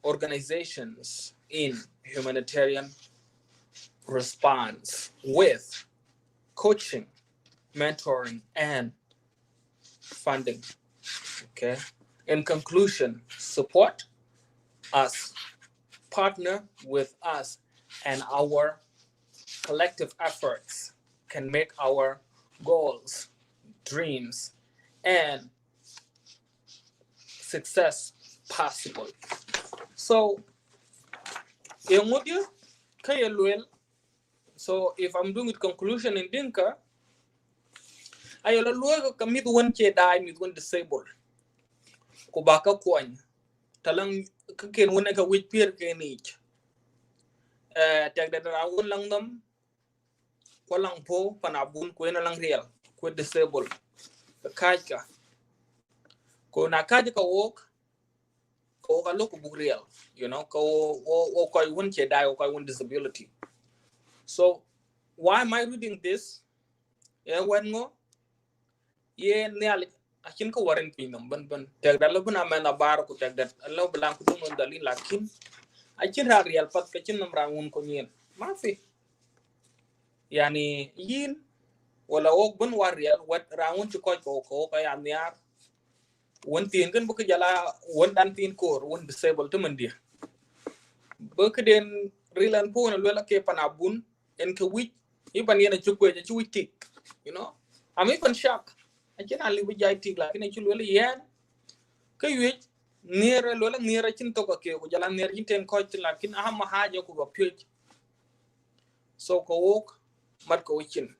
organizations in humanitarian response with coaching, mentoring, and funding. Okay. In conclusion, support us, partner with us, and our collective efforts can make our goals, dreams, and success possible. So, so if I'm doing a conclusion in Dinka, I will commit one che die, mit one disabled. Kubaka coin, talang kakin one ka wit peer can each. Take that I won't lang them, Kwalang po, panabun, queen lang real, quit disabled. The kajka. Ko na kajka walk, ko ka look real, you know, ko koi one che die or koi one disability. So why am I reading this? Yeah, when go? Yeah, nearly. I think ko warin pinam ban tag da labu na man bar ko tag that Allah bilang ko dum dalin lakin I think ha real pat ka chin nam rangun ko nyen mafi yani yin wala ok bun war real wat rangun ci ko ka ya niar won tin gan bu ko jala won dan tin ko won disable to man dia bu ko den rilan po na lola ke panabun en ko wi iban yena ci ko ci wi tik, you know, I'm even shocked. I can't live with Jaitik like in a children yen. Kay near Lola near a chintoka ke, Jalan near Inten coach like in Ahamahaja could appear. So ko walk, Matko Wichin.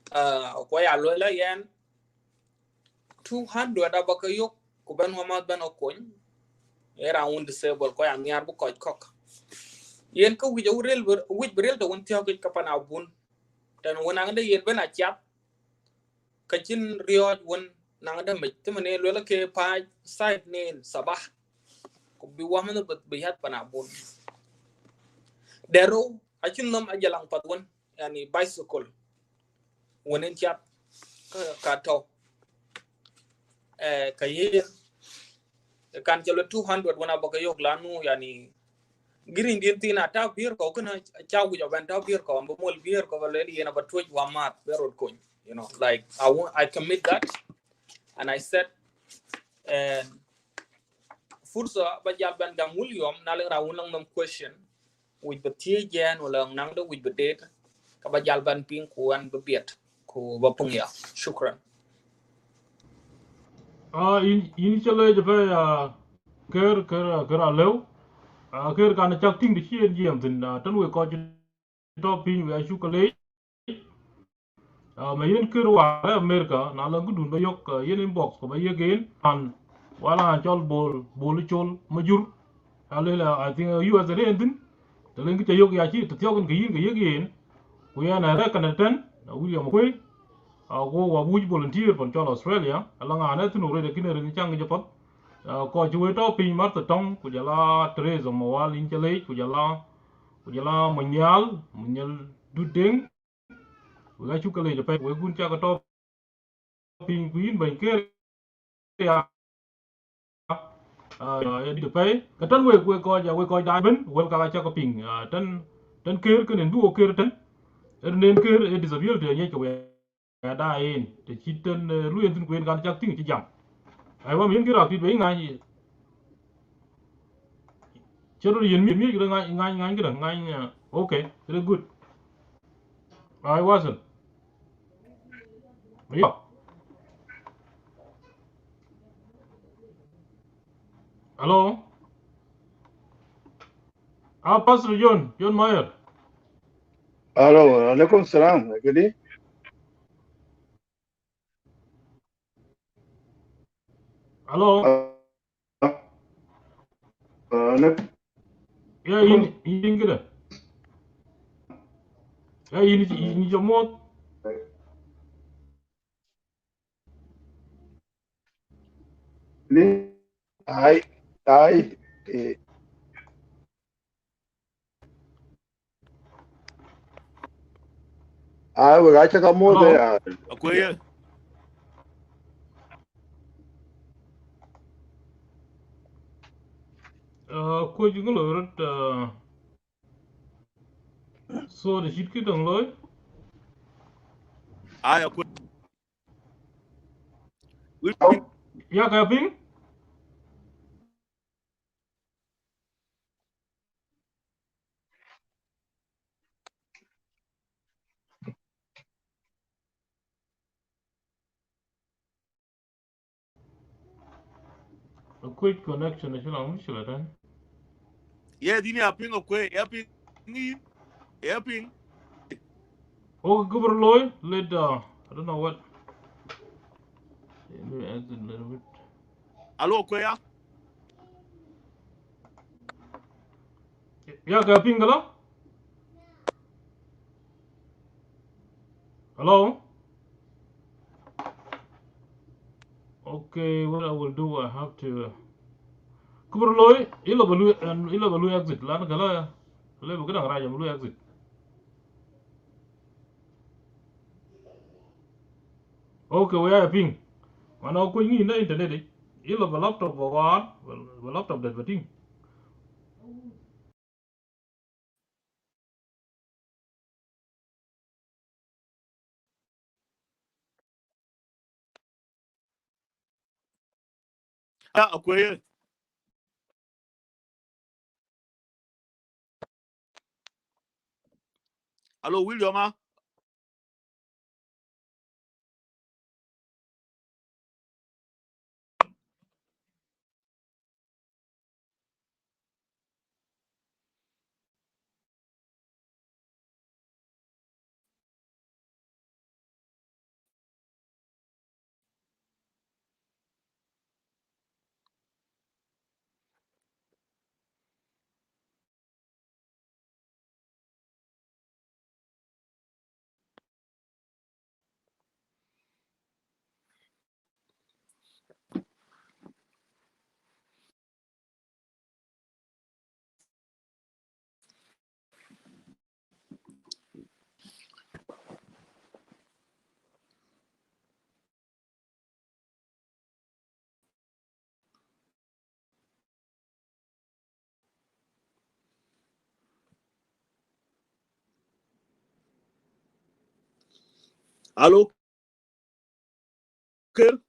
Quaya Lola yen 200 abakayok, Kuban Hamad Ben Ocoin, around disabled Koya near Bukoi cock. Yen ko with a real with real the one theory kapana bun. Then when I'm the yen ben a chap. Kachin riot one nangada mitimane lola ke pa side name sabah could be one but be had panabun. Dero achin nam ajalang patwan yani bicycle one in chat kato kaye kan chalo 200 wana baka yok lanu yani girin din tina ta beer ko kana chawu jo ban ta beer ko mbo mol beer ko le yena ba toj wa mat berod ko, you know, like I commit that, and I said and fursa ba jal ban gam wul yom na le rawun nam question with the tien wala nang do with the date ka ba jal ban ping kuan be biet ko ba pung ya shukran. In chale je pe ker alew ker kan chak ting de chien jiem tin tan we ko to pin we shu kale ma yen ker wa America na la gudun ba yok yen inbox ko ba yegen an wala chol bol chol majur ale la I think US rentin to len ki yok ya chi to tyogen ke yin ke yegen ku ya na re kan ten William kwe go wa wuj volunteer from chol Australia ala nga na tinu re de kinere ni chang je pot ko ji we to pin mar to tong ku jala Teresa Mawal in chale ku jala munyal du deng we ga chu kale je pe we gun cha ko to pin kuin ben ke ya di de pe ka tan we ko da ben we ka cha ko pin tan ker ken du o ker tan nen ker e disability ye ko we da in te chiten lu yen tin kwen kan chak ting chi jam ai wa min kira ti be ngai chero yen mi kira ngai kira ngai okay very good I wasn't yeah hello Pastor John Mayer Alo, alaikum salam. Gidi? hello Alaikum. yeah in kira yeah in jamot Gidi? Ai, eh, we gacha kamo de hello ya. Akoya. ko jingo lo rot so the shit ki dong loy Ay akoy. Will ping. ya ka ping a quick connection na shila mushila tan Yeah, dini a ping akoy. Ya ping. Ya ping. o gubro loy let I don't know what maybe exit a little bit Alo akoya. ya ka ping gala hello. Okay, what I will do, I have to. Kuburloy, ila balu exit. Lana kala, le bukan raja balu exit. Okay, we are ping. Mana aku ini na internet ni. Ila ba laptop bawa, ba laptop dat bating. Ya akoya. Alo William ah. Alo, Ker?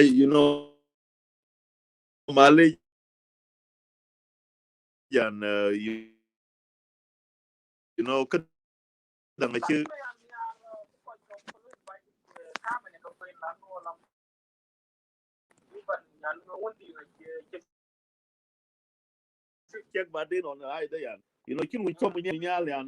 You know, Malaysian, you know, kadang aja check badin on ay da yan. You know, kin wi tom nyal yan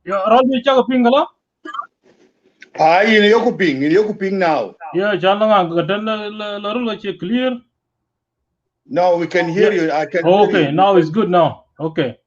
Yeah, Robbie Chaka Pingala? In Yokuping now. Yeah, Chalanga, then the rule clear. No, we can hear you. I can hear Okay, you. now it's good now. Okay.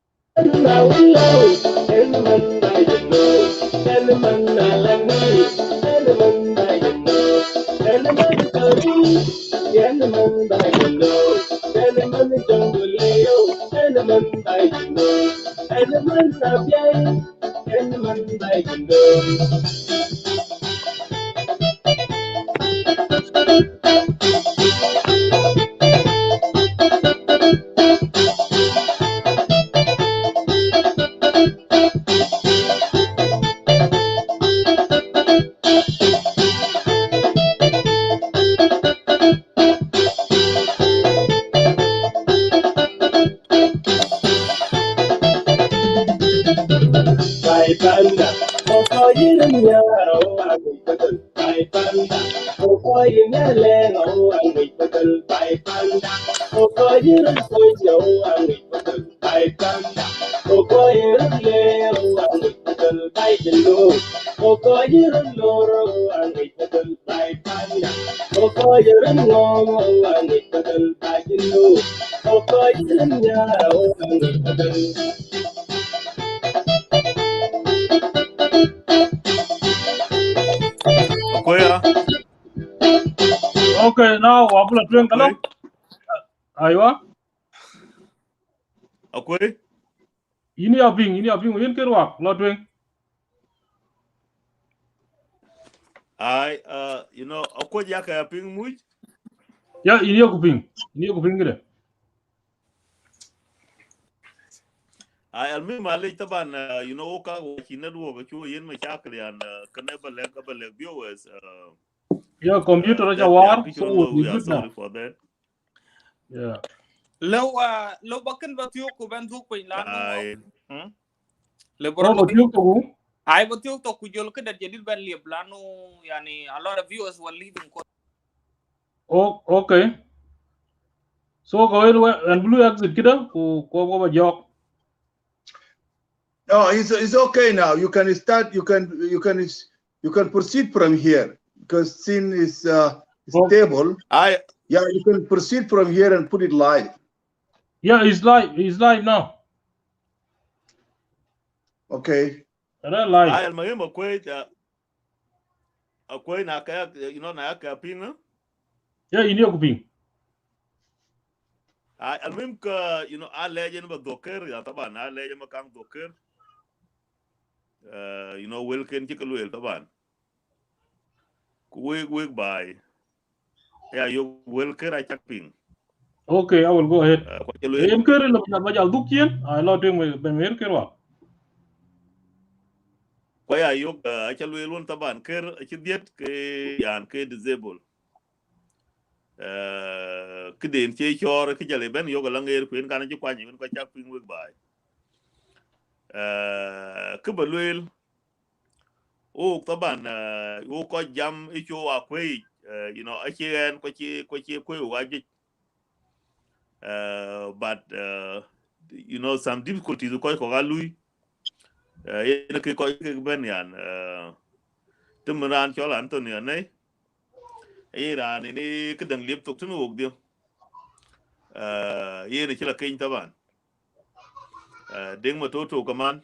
Akoya. Okay, now Wabula Twin Kalo. Aywa. Akoy. Ini aping, win kerwak, Lotwing. You know, Akoy Yaka ping much. Yeah, ini kuping gede. Almi Malik Taban, you know, Oka, what he not work, you in my chakli and Kanaba viewers. Yeah, computer aja war, so we good now. Sorry for that. Yeah. Lo bakan batyo ko ban duk pin lan mo. Le Oh, batyo ko. I batyo to ku jol ka da jadid ban le plano yani a lot of viewers were leaving. Oh, okay. So go ahead and blue exit kida ko jog. No, it's okay now. You can start. You can proceed from here because scene is stable. Yeah, you can proceed from here and put it live. Yeah, it's live. It's live now. Okay. Live. I am Akoy na kaya, you know, na kaya ping. Yeah, ini aku ping. Almim ka, you know, a legend ba docker ya taban, a legend ma kang docker. You know, welken chikaluel taban. Wig by. Yeah, you welker I check ping. Okay, I will go ahead. Em kere la majal dukien, I lot doing ben mer kerwa. Kwaya yok achaluel won taban ker achidiet ke yan ke disable. Kiden che chor ke jale ben yoga langer kuen kana chi kwani ko chak ping wig by. Ke baluel o taban o ko jam icho akwe you know achen ko chi kwe waji but you know some difficulties ko galui yen ke ko ben yan tumran chol Antonio ne era ni ke dang liep tok tunu ok dio ye ni chila kin taban deng ma to kaman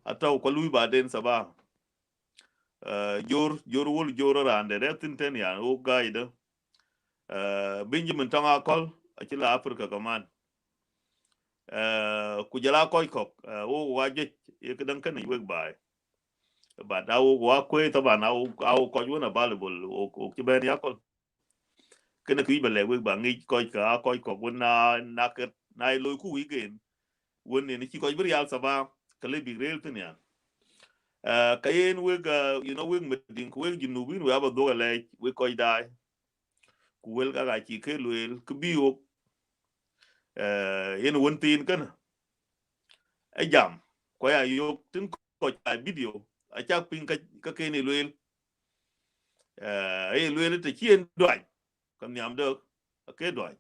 ataw ko lui ba den saba jor wol jor rande retin ten ya o gaida Benjamin tanga kol achila Africa kaman ku jala koy kok o waje ye ke dang kan wek bai ba dawo wa kwe taban au ko wona valuable o ke ben yakol cái này quý bà lệ quý bà nghĩ coi cả coi có quân na cái này lôi khu ý kiến quân này chỉ coi biết al sabah cái lấy bị real thế nhỉ cái en quý you know quý mình định quý chính nụ quý bà đồ lại quý coi đại quý cái chỉ cái lôi cái bio en quân tin cái này ai jam coi ai yo tin coi ai video ai chắc pin cái này lôi ai lôi thì chỉ en đoại cầm nhầm được cái đoại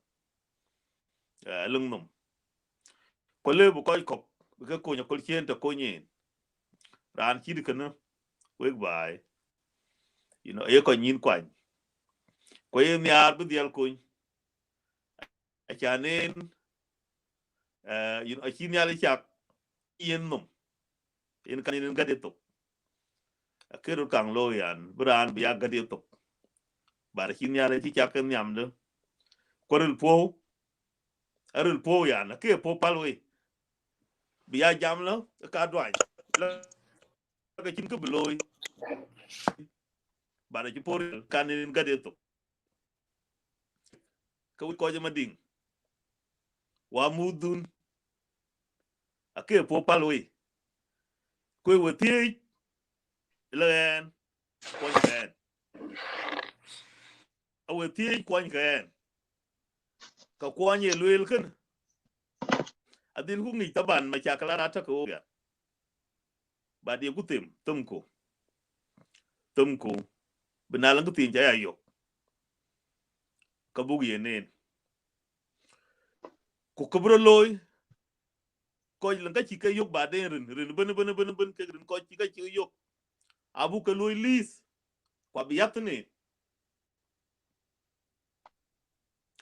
lưng nằm có lẽ bộ coi cọc cái cô nhà con chiên từ cô nhện ran chỉ được cái nó quét bài you know ấy còn nhìn quanh có em nhà bây giờ coi cho nên you know chỉ nhà lấy chặt yên nằm yên cái nên cái đấy tục cái rồi càng lôi anh bữa bây giờ cái đấy tục bà chỉ nhà lấy chỉ chặt cái nhầm đó có rồi po anh cái po paloi bây giờ jam nó cái đoài cái chính cái lôi bà này chỉ po cái nên cái đấy tục cái coi cho mà đỉnh wa mudun cái po paloi quê vừa thiê lên quan kèn vừa thiê quan kèn cái quan gì lùi lên adin cũng nghĩ taban mà chả cái là chắc cái gì bà đi cũng tìm tâm cô bên nào cũng tìm trái ayo cái bụng gì nên cô cái bữa lôi coi là cái chỉ cái yok bà đen rừng bên cái rừng coi chỉ cái chữ yok abu cái lôi lis qua bị áp này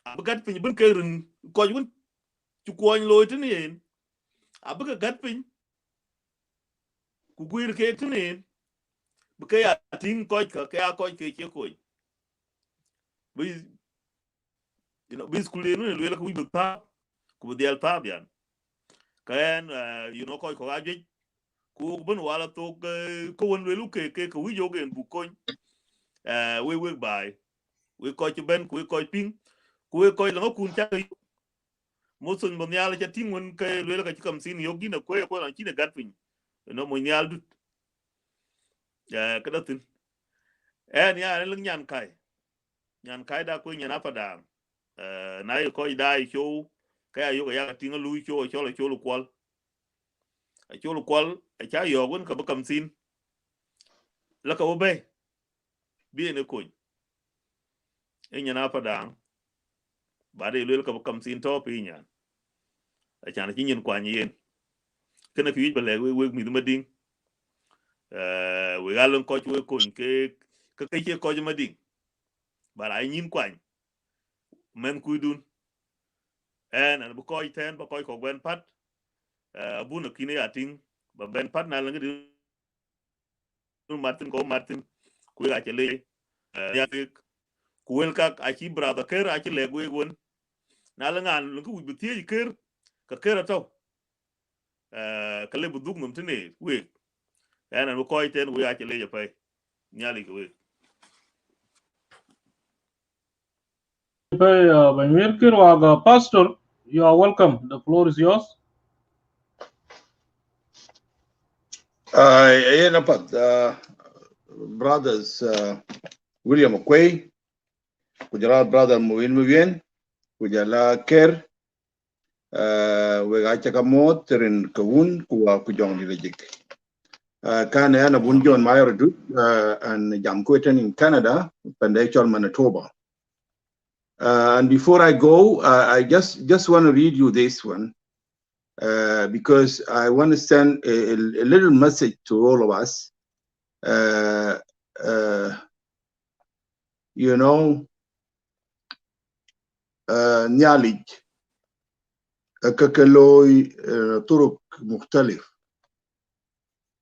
abu gắt pin bên cái rừng coi bên chụp coi lôi thế này abu cái gắt pin cú cái thế này bữa cái tiếng coi cái chữ coi bây you know bây school này lôi là cú bị ta cú bị đial ta bian cái you know coi có ai biết cú bên ngoài là tôi có quên lôi lúc cái cú vô cái bục coi we bài we coi cho bên we coi pin we coi là nó cuốn chắc một số bọn nhà là chỉ tiếng mình cái lối là cái cầm xin nhiều khi là quay là chỉ là gạt pin nó mới nhà đứt cái đó tin nhà nó nhàn cái đã quay nhà apa đàng nãy coi đai show cái ayo cái tiếng lui show là show local chả yo vẫn có cầm xin là cái obe bi nó coi nhà apa đàng bà đây lối là có cầm xin to pi nhà chẳng là chỉ nhìn qua nhiên cái này quý bà lệ quê mình mới đinh quê galon coi quê cồn cái kia coi cho mới đinh bà lại nhìn quanh men cùi đun anh coi then bà coi có quen phát bún ở kia này ting bà quen phát này là cái đứa Martin quê gà chơi lê nhà việc quê các ai chỉ brother care ai chỉ lệ quê quên nào là ngàn cái quỷ bự thiê gì care cái care tao cái lệ bút đúc nằm thế này quê anh coi tên quê ai chơi lê cho phải nhà lì quê When we're Kirwaga, Pastor, you are welcome. The floor is yours. Brothers William Okway, kujala brother Muin kujala Ker, we achakamot rin kawun kuwa kujong dilejik. Kana yana bunjon mayor du and Jamquetan in Canada, Pendachol Manitoba. And before I go, I just want to read you this one because I want to send a little message to all of us. you know, نيالج ككلوي طرق مختلف.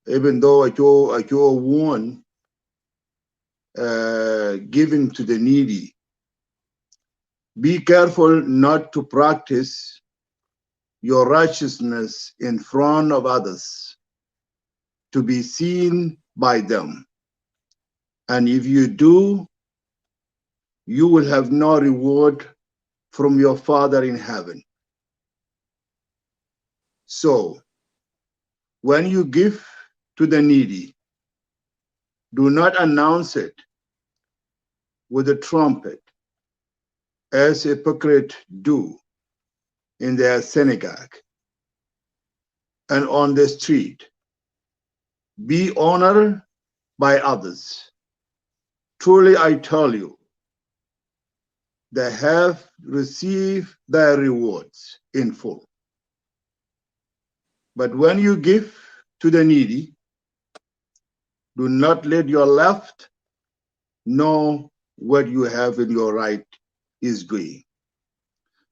Even though I warn giving to the needy, be careful not to practice your righteousness in front of others to be seen by them. And if you do, you will have no reward from your Father in heaven. So, when you give to the needy, do not announce it with a trumpet, as hypocrites do in their synagogue and on the street. Be honored by others. Truly I tell you, they have received their rewards in full. But when you give to the needy, do not let your left know what you have in your right is doing.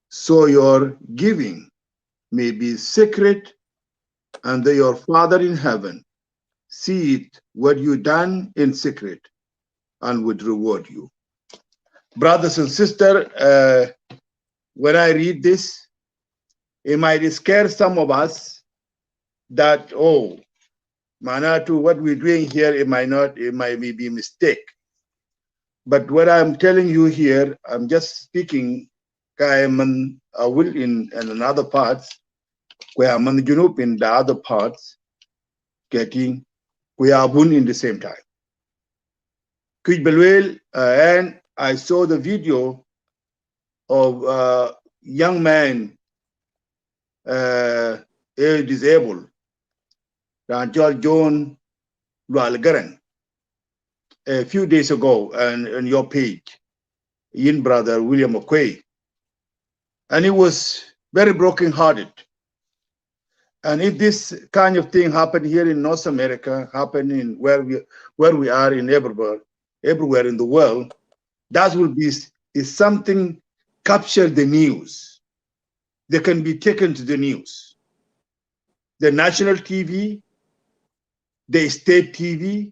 So your giving may be secret, and that your Father in heaven see it what you done in secret and would reward you. Brothers and sisters, when I read this, it might scare some of us that, oh, Manatu, what we're doing here, it might be a mistake. But what I'm telling you here, I'm just speaking in another parts, where I'm in the other parts, getting we are born in the same time. And I saw the video of a young man disabled, John Lual, Garang, a few days ago on your page, in brother William McQuay. And he was very broken-hearted. And if this kind of thing happened here in North America, happen in where we are in everywhere in the world, that will be is something capture the news. They can be taken to the news. The national TV, the state TV,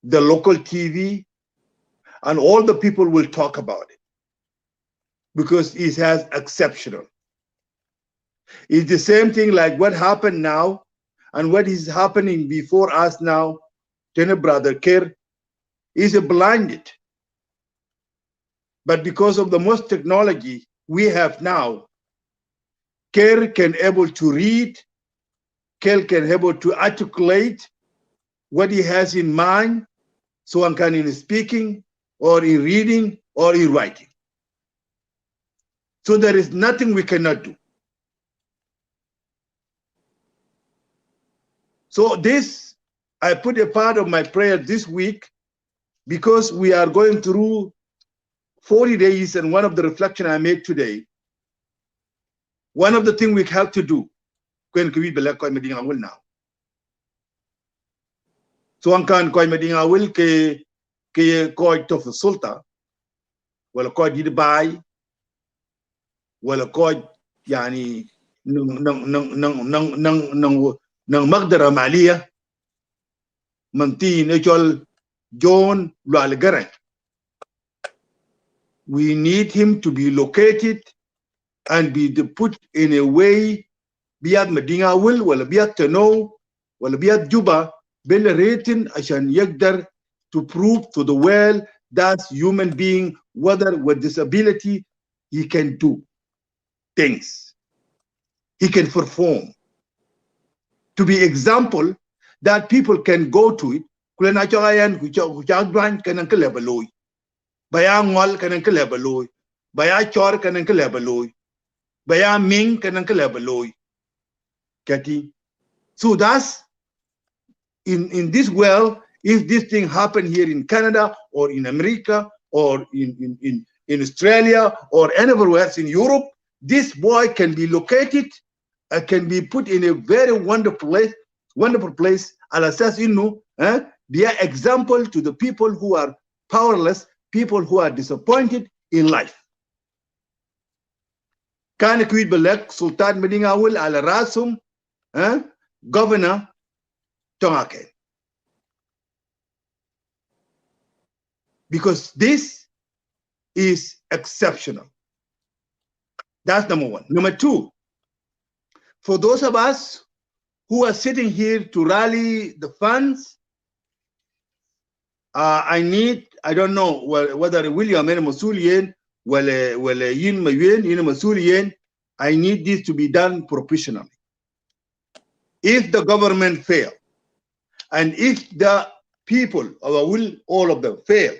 the local TV, and all the people will talk about it because it has exceptional. It's the same thing like what happened now and what is happening before us now. Then brother Kerr is blinded. But because of the most technology we have now, Kerr can able to read, Kerr can able to articulate what he has in mind, so one can in speaking or in reading or in writing. So there is nothing we cannot do. So this, I put a part of my prayer this week because we are going through 40 days, and one of the reflection I made today, one of the things we have to do, now. So one can koi medinga will ke koi to sulta, well koi did buy, well koi yani nang magdara malia manti natural John Lual Garang. We need him to be located and be put in a way biyad Medina will wala biyad Tano wala biyad Juba bel rating ashan yagdar to prove to the world that human being, whether with disability, he can do things. He can perform. To be example that people can go to it. Kulena chogayan kuchagwan kanang kalebaloy. Baya ngol kanang kalebaloy. Baya chor kanang kalebaloy. Baya ming kanang kalebaloy. Kati. So that's in this world, if this thing happen here in Canada or in America or in Australia or anywhere else in Europe, this boy can be located, can be put in a very wonderful place. Al assas be an example to the people who are powerless people who are disappointed in life. Kan kuit belek Sultan Medingawul al Rasum, Governor Tongake. Because this is exceptional. That's number one. Number two, for those of us who are sitting here to rally the funds, I don't know whether William and Masulian, Yin Mayen, Yin Masulian, I need this to be done professionally. If the government fail, and if the people, or will all of them fail,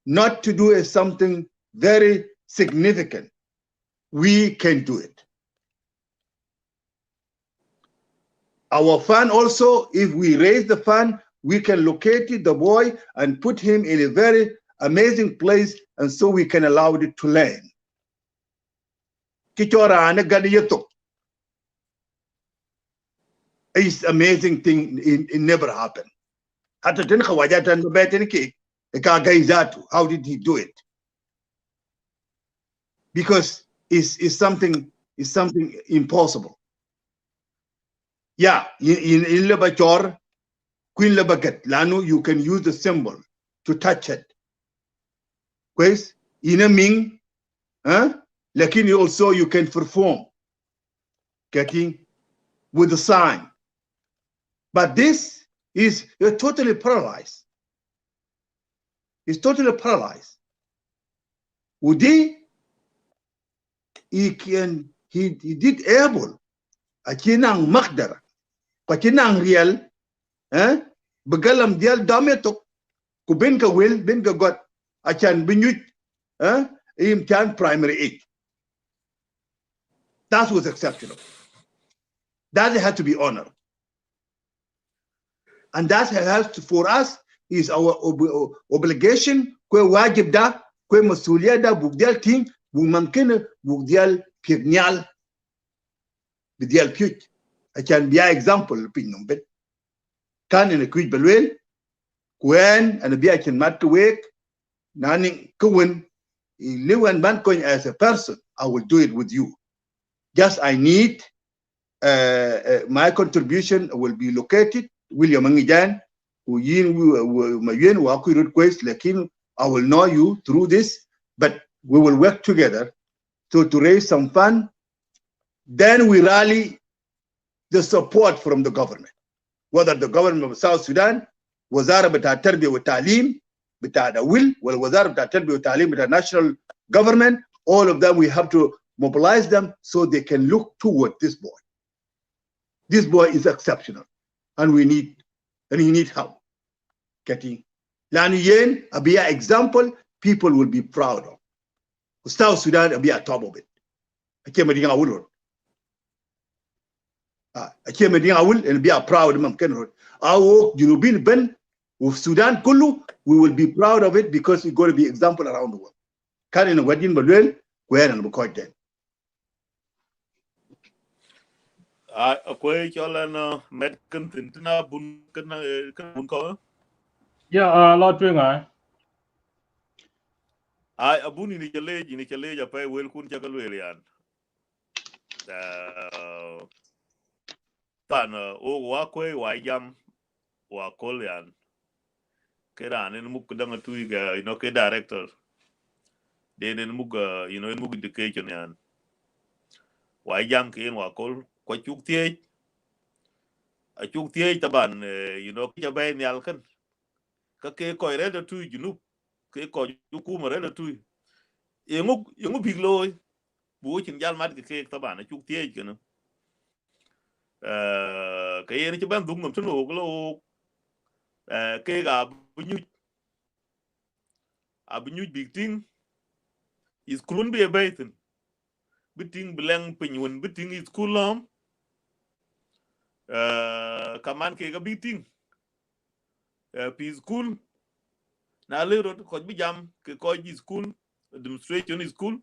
not to do something very significant, we can do it. Our fund also, if we raise the fund, we can locate the boy and put him in a very amazing place, and so we can allow it to learn. It's amazing thing, it never happened. How did he do it? Because it's something impossible. Yeah, in Lebachor, Queen Lebagat, Lanu, you can use the symbol to touch it. Quiz, in a Ming, Lakini also you can perform, getting with the sign. But this is, you're totally paralyzed. It's totally paralyzed. Udi, he did able. Achinang makdara. Achinang real. Begalam dial dametok. Kubin ka will, bin ka got. Achan binyut. Im chan primary 8. That was exceptional. That had to be honored. And that has to, for us, is our obligation. Kwe wajib da, kwe masuliya da bugdial ting, bumamkene bugdial pignyal, bugdial put. I can be an example, pinumbet. Kan in a quick belwell, kwen and a be I can mat to wake, nanning kuwen, live and bancoin as a person, I will do it with you. Just I need my contribution will be located. William Mangijan, who request, lakin I will know you through this, but we will work together to raise some fund. Then we rally the support from the government, whether the government of South Sudan, Wazara Bata Terbiya wa Ta'lim, Bata the will, well, Wazara Bata Terbiya wa Ta'lim, Bata national government, all of them, we have to mobilize them so they can look toward this boy. This boy is exceptional, and he needs help. Getting Lani Yen, a be an example, people will be proud of. South Sudan will be at top of it. I came with Yawul. I came with Yawul and be a proud of Mamken. Our Junubin Ben with Sudan Kulu, we will be proud of it because it's going to be example around the world. Can in a wedding, but well, where and quite then. Akwai cholan met kan tintina bun kan bun ko. Yeah, lot doing I Abun ini chale ja pa wel kun cha kalwe yan. Tan o wa kwe wa yam wa kolyan. Kera ne muk dang tu ga ke director. De ne muk muk education yan. Wa yam ke wa kol kwa chuk tie. A chuk tie taban ke bay nyal kan. Ka ke ko re da tu junub. Ke ko ku ma re da tu. Yung big loy bu chin jal mat ke taban a chuk tie ke no. Ke yen ci ban dung nam tuno ko ke ga bunyu big thing is kulun be baitin biting blang pinwon biting is kulom kaman ke ga big thing pi school na le ro ko bi jam ke ko ji school administration is school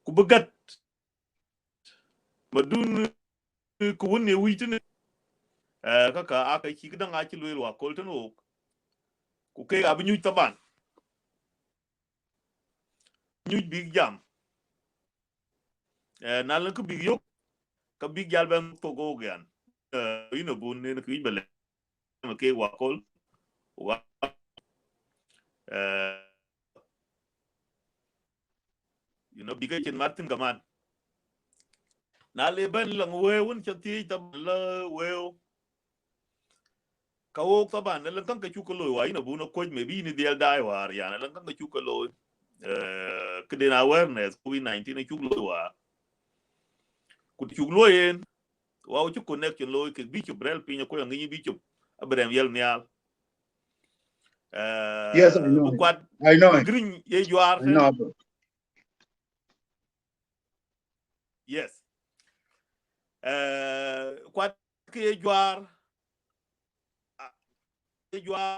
ku bagat madun ku wonne witin kaka aka ci gidan aki loyel wa kolton o ku ke abinyu taban nyuj big jam na lan ku big yok ka big jal ben to go gan ino bun ne ku bele ke wa kol wa big chen martin gaman na le ben lang we won chati ta la we ka wo ta ban lan kan ka chu ko lo wa ino bun ko me bi ni del dai war ya lan kan ka chu ko lo kiden awareness COVID-19 chu lo wa ku chu lo yen wa chu connection lo ke bi chu brel pinya ko ngi bi chu abrem yel nyal Yes, I know. bu kwat I know it. green ye juar I know. yes kwat ke juar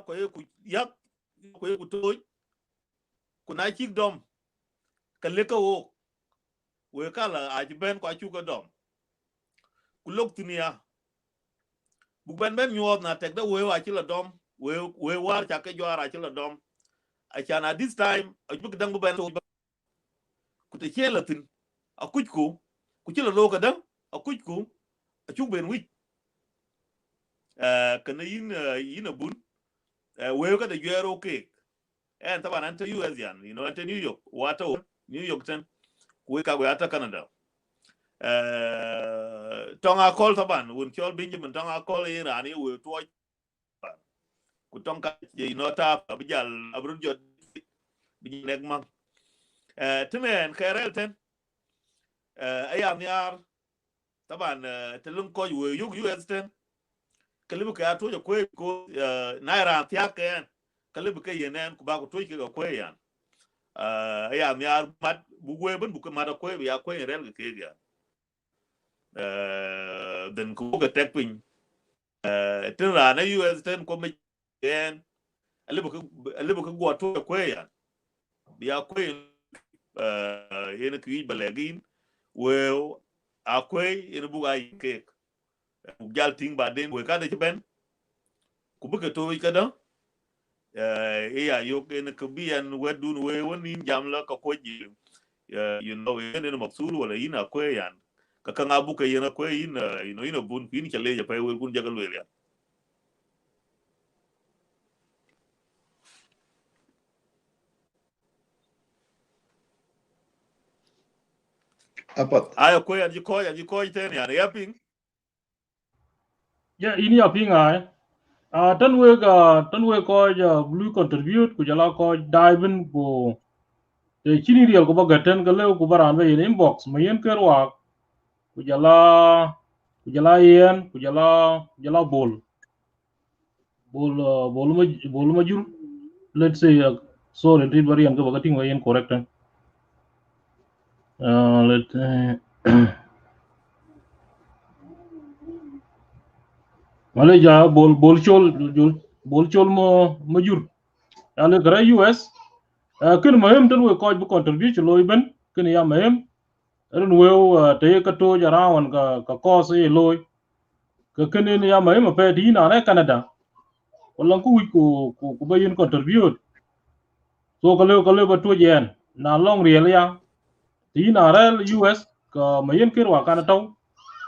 ko ye ku yak ko ye ku toy ku na chik dom ka le ka wo we ka la a ben ko chu ka dom ku lok tunia bu ben ben nyod na tek da we wa chi la dom we war cha ke juar a chi la dom a chana this time a bu dang bu ben ku te chela tin a kuch ku chi la lo ka dang a kuch ku a chu ben wi kana yin bun we ka de yero ke en taban anta US yan anta New York wata New York ten we ka we ata Canada tonga call taban won chol Benjamin tonga call irani we to ku tonga ta abjal abrun jot bi nek ma tenen khairel ten ayam yar taban telung ko we US ten kalibu ka to ko naira tiak ken kalibu ke yenen ku ba ku to ke ko yan ya mi ar mat bu we ben bu ko mat ko ya ko rel ke ga den ku ga tek pin tin ra na US ten ko me ken alibu ko go to ko yan ya ko yen ku balegin we akwai yen bu ga ke bu gal ting ba den we ka de ben ku bu ke to ka da ya yo ke ne ku bi an wedun we woni jam la ko ji yen maksud wala ina ko yan ka kan abu ka yana ko ina ina bun pin chale ja pa we kun jagal we ya Apat. ayo ko ya ji ko ten ya ping ya ini aping ai tan we ko ja blue contribute ku jala ko dive ko te chini real ko bagaten ga lew ku baran we inbox mayen kerwa ku jala yen ku jala bol ma jur let's say sorry read variant ko bagating we yen correct let wale ja bol chol ma jur ale kara US kin mahem tan we ko bu contribute lo ben kin ya mahem ren we te ka to jarawan ka ko se lo ka kin ne ya mahem pe di na re Canada wala ku bayin contribute so ka le ba to jen na long real ya di na re US ka mayen kirwa kana taw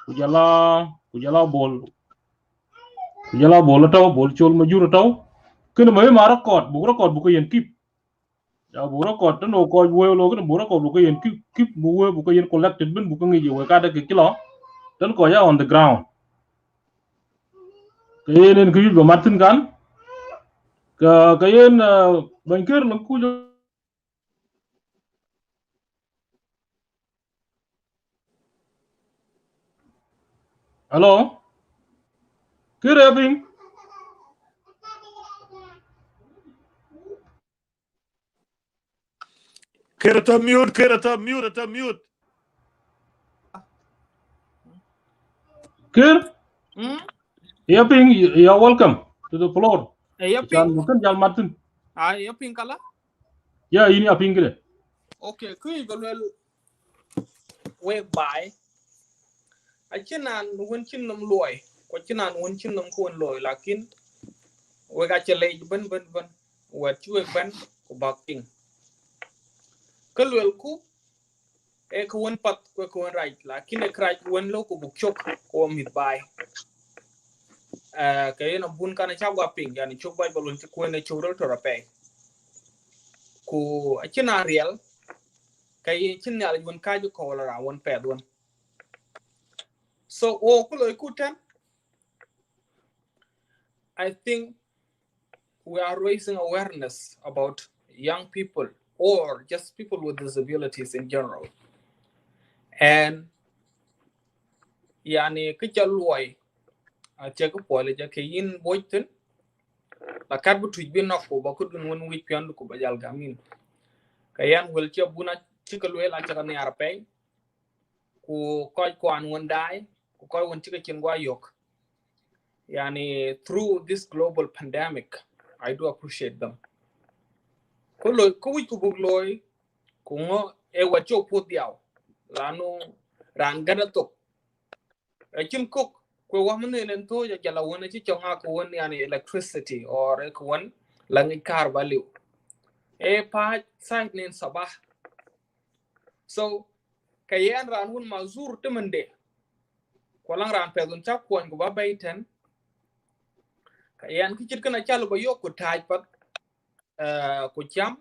ku jala bol taw bol chol ma jur taw kin mahem ma record bu ko yen kip ya bu record tan ko we lo kin bu record bu ko yen kip bu ko yen collected ben bu ko ngi we ka da ke kilo tan ko ya on the ground ke yen ku ba martin kan ka yen banker lang ku hello kire ping kerata mute kir ya ping ya welcome to the floor ya chan ping bukan jal martin ya ping kala ya ini aping kire okay ku galwel we bai a chinan won chin nam loy ko chinan won chin nam ko loy lakin we ga chele ben we chu ben ko bak ping Kalwel ku e ko won pat ko right la kine kraj won lo ko buk chok ko mit bai kay no bun kana chagwa ping yani chok bai balun ti ko ne churol to rape ku achina real kay chin yal won kaju ko la won pe don so o ko lo ku tan I think we are raising awareness about young people or just people with disabilities in general and yani ke chalwoy a che ko pole ja ke yin boyten la kat bu tuj bi nokko ba ko dun won wi pian ko ba jal gamin kayan wel che buna tikal wel a cha ne arpe ku koy ko an won dai ku koy won tika kin gwa yok yani through this global pandemic I do appreciate them ko lo ko wi ku bug loy ku ngo e wa cho pu diaw lanu ran gada to e kin kok ko wa mun ne to ya jala wona ci chonga ko won yani electricity or ko won la ngi kar baliw e pa site nen sabah so kayan ran hun mazur temende ko lang ran pe dun chak ko ba baiten kayan ki chit kana chalo ba yo ko taj pat ko cham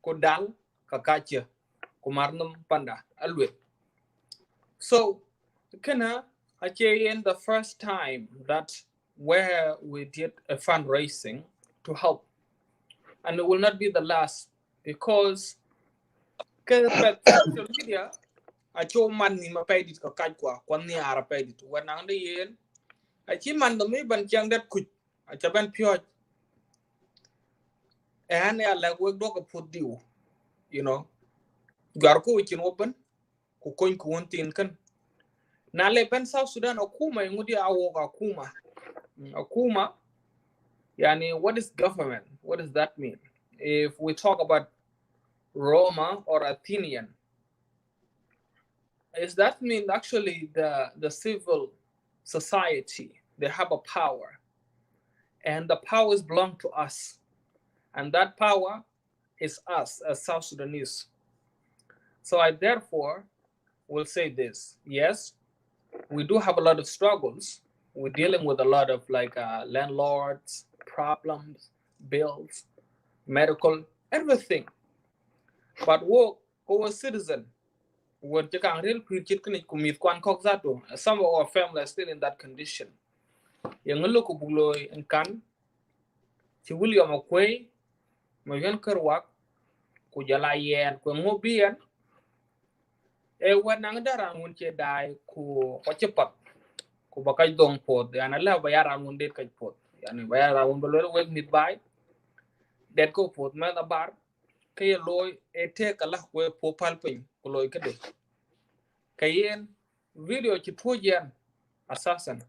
ko dal ka kache ko marnum panda alwe so kana in the first time that where we did a fundraising to help and it will not be the last because social media acho man ni ma pay dit ko kaj kwa ni ara pay dit wana nde yen achi man do mi ban chang dat kuj acha ban pyo and ya la we do ko put diu you know gar ko chin open ku koin ku wontin kan na le ben South Sudan akuma ngudi awo akuma yani what is government, what does that mean? If we talk about Roma or Athenian, is that mean actually the civil society, they have a power and the powers belong to us and that power is us as South Sudanese. So I therefore will say this, yes, we do have a lot of struggles. We're dealing with a lot of like landlords, problems, bills, medical, everything. But we citizen, we're real some of our family are still in that condition. Yang look buloy and kan si William Okwe, Mayan Kerwak, Kujala Yen, Kumobian, when Nangdara won't die, ku Wachipat, Kubakai Dong Port, and I love Bayara wounded Kaj Port, and Bayara won't wake me by that go port, Mother Bar, Kay Loy, a take a lot where poor palping, Kuloy Kade. Kayen video Chipujan assassin.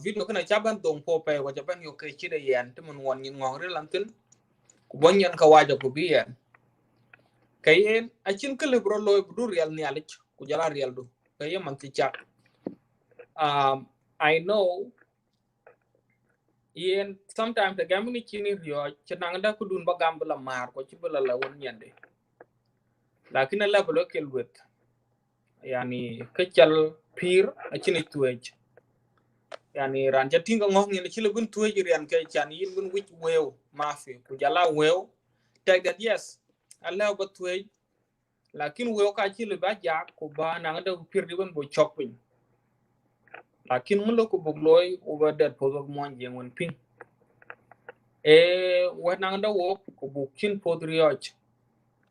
Video kana chaban dong po pe wa jaban yo kay chide yan tumun wan yin ngong relantin ku bonyan ka waja ku biyan kayen achin ka libro loy bu real ni alich ku jala real du kayen man ti chak I know yen sometimes the gamini chini ryo chinangda ku dun ba gambla mar ko chibala la won yande lakin la blo kel wet yani kachal pir achin tuwej yani ran jatinga ngong ni chile bun tuwe ran ke chan yin bun wich wew mafi ku jala wew take that yes Allah ba tuwe lakin wew ka chile ba ja ku ba na ngada ku pir dibun bo chokpin lakin mun lo ku bugloy over that pozo mon je won ping wa na ngada wo ku bukin podrioch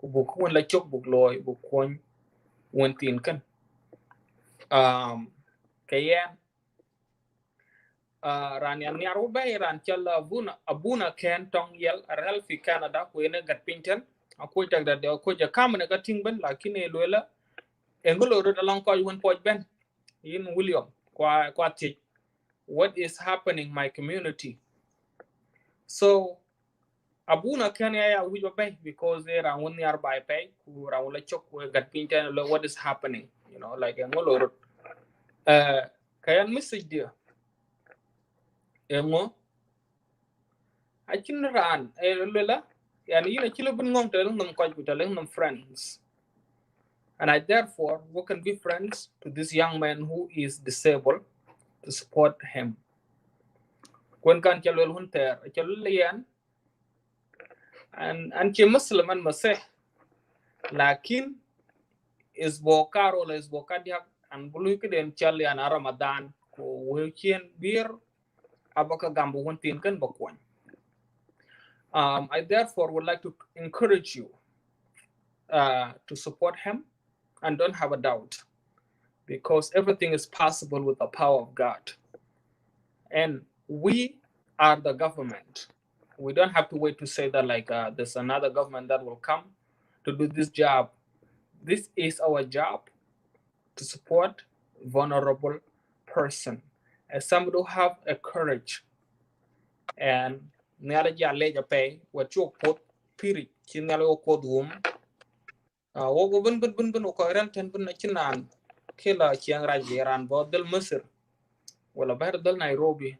ku buk won la chok bugloy bu kon won tin kan kayen ran yan nyar bay ran chal abuna ken tong yel ral fi Canada ko ene gat pinten ako tag da ko ja kamne ga tingben lakini loela engolo ro along ko won poj ben in William kwa ti what is happening in my community so abuna ken ya wi bay because they ran won yar bay pay ku ran la chok ko gat pinten lo what is happening you know like engolo ro kayan message dia emo achin ran lela and you know chilo bin ngong telling them quite with telling them friends. And I therefore we can be friends to this young man who is disabled to support him. When kan chalwel hunter chalwel yan and che Muslim and maseh lakin is bokar or is bokadiak and bulu kiden chali an Ramadan ko wechien bir abaka gambo huntin kan bakwan. I therefore would like to encourage you to support him and don't have a doubt, because everything is possible with the power of God. And we are the government. We don't have to wait to say that like there's another government that will come to do this job. This is our job to support vulnerable person as somebody who have a courage and nyala jale pay what you put piri chinala ko dum wo go bun ko ran tan bun na chinan kila chiang rajiran bo del Misr wala bahar del Nairobi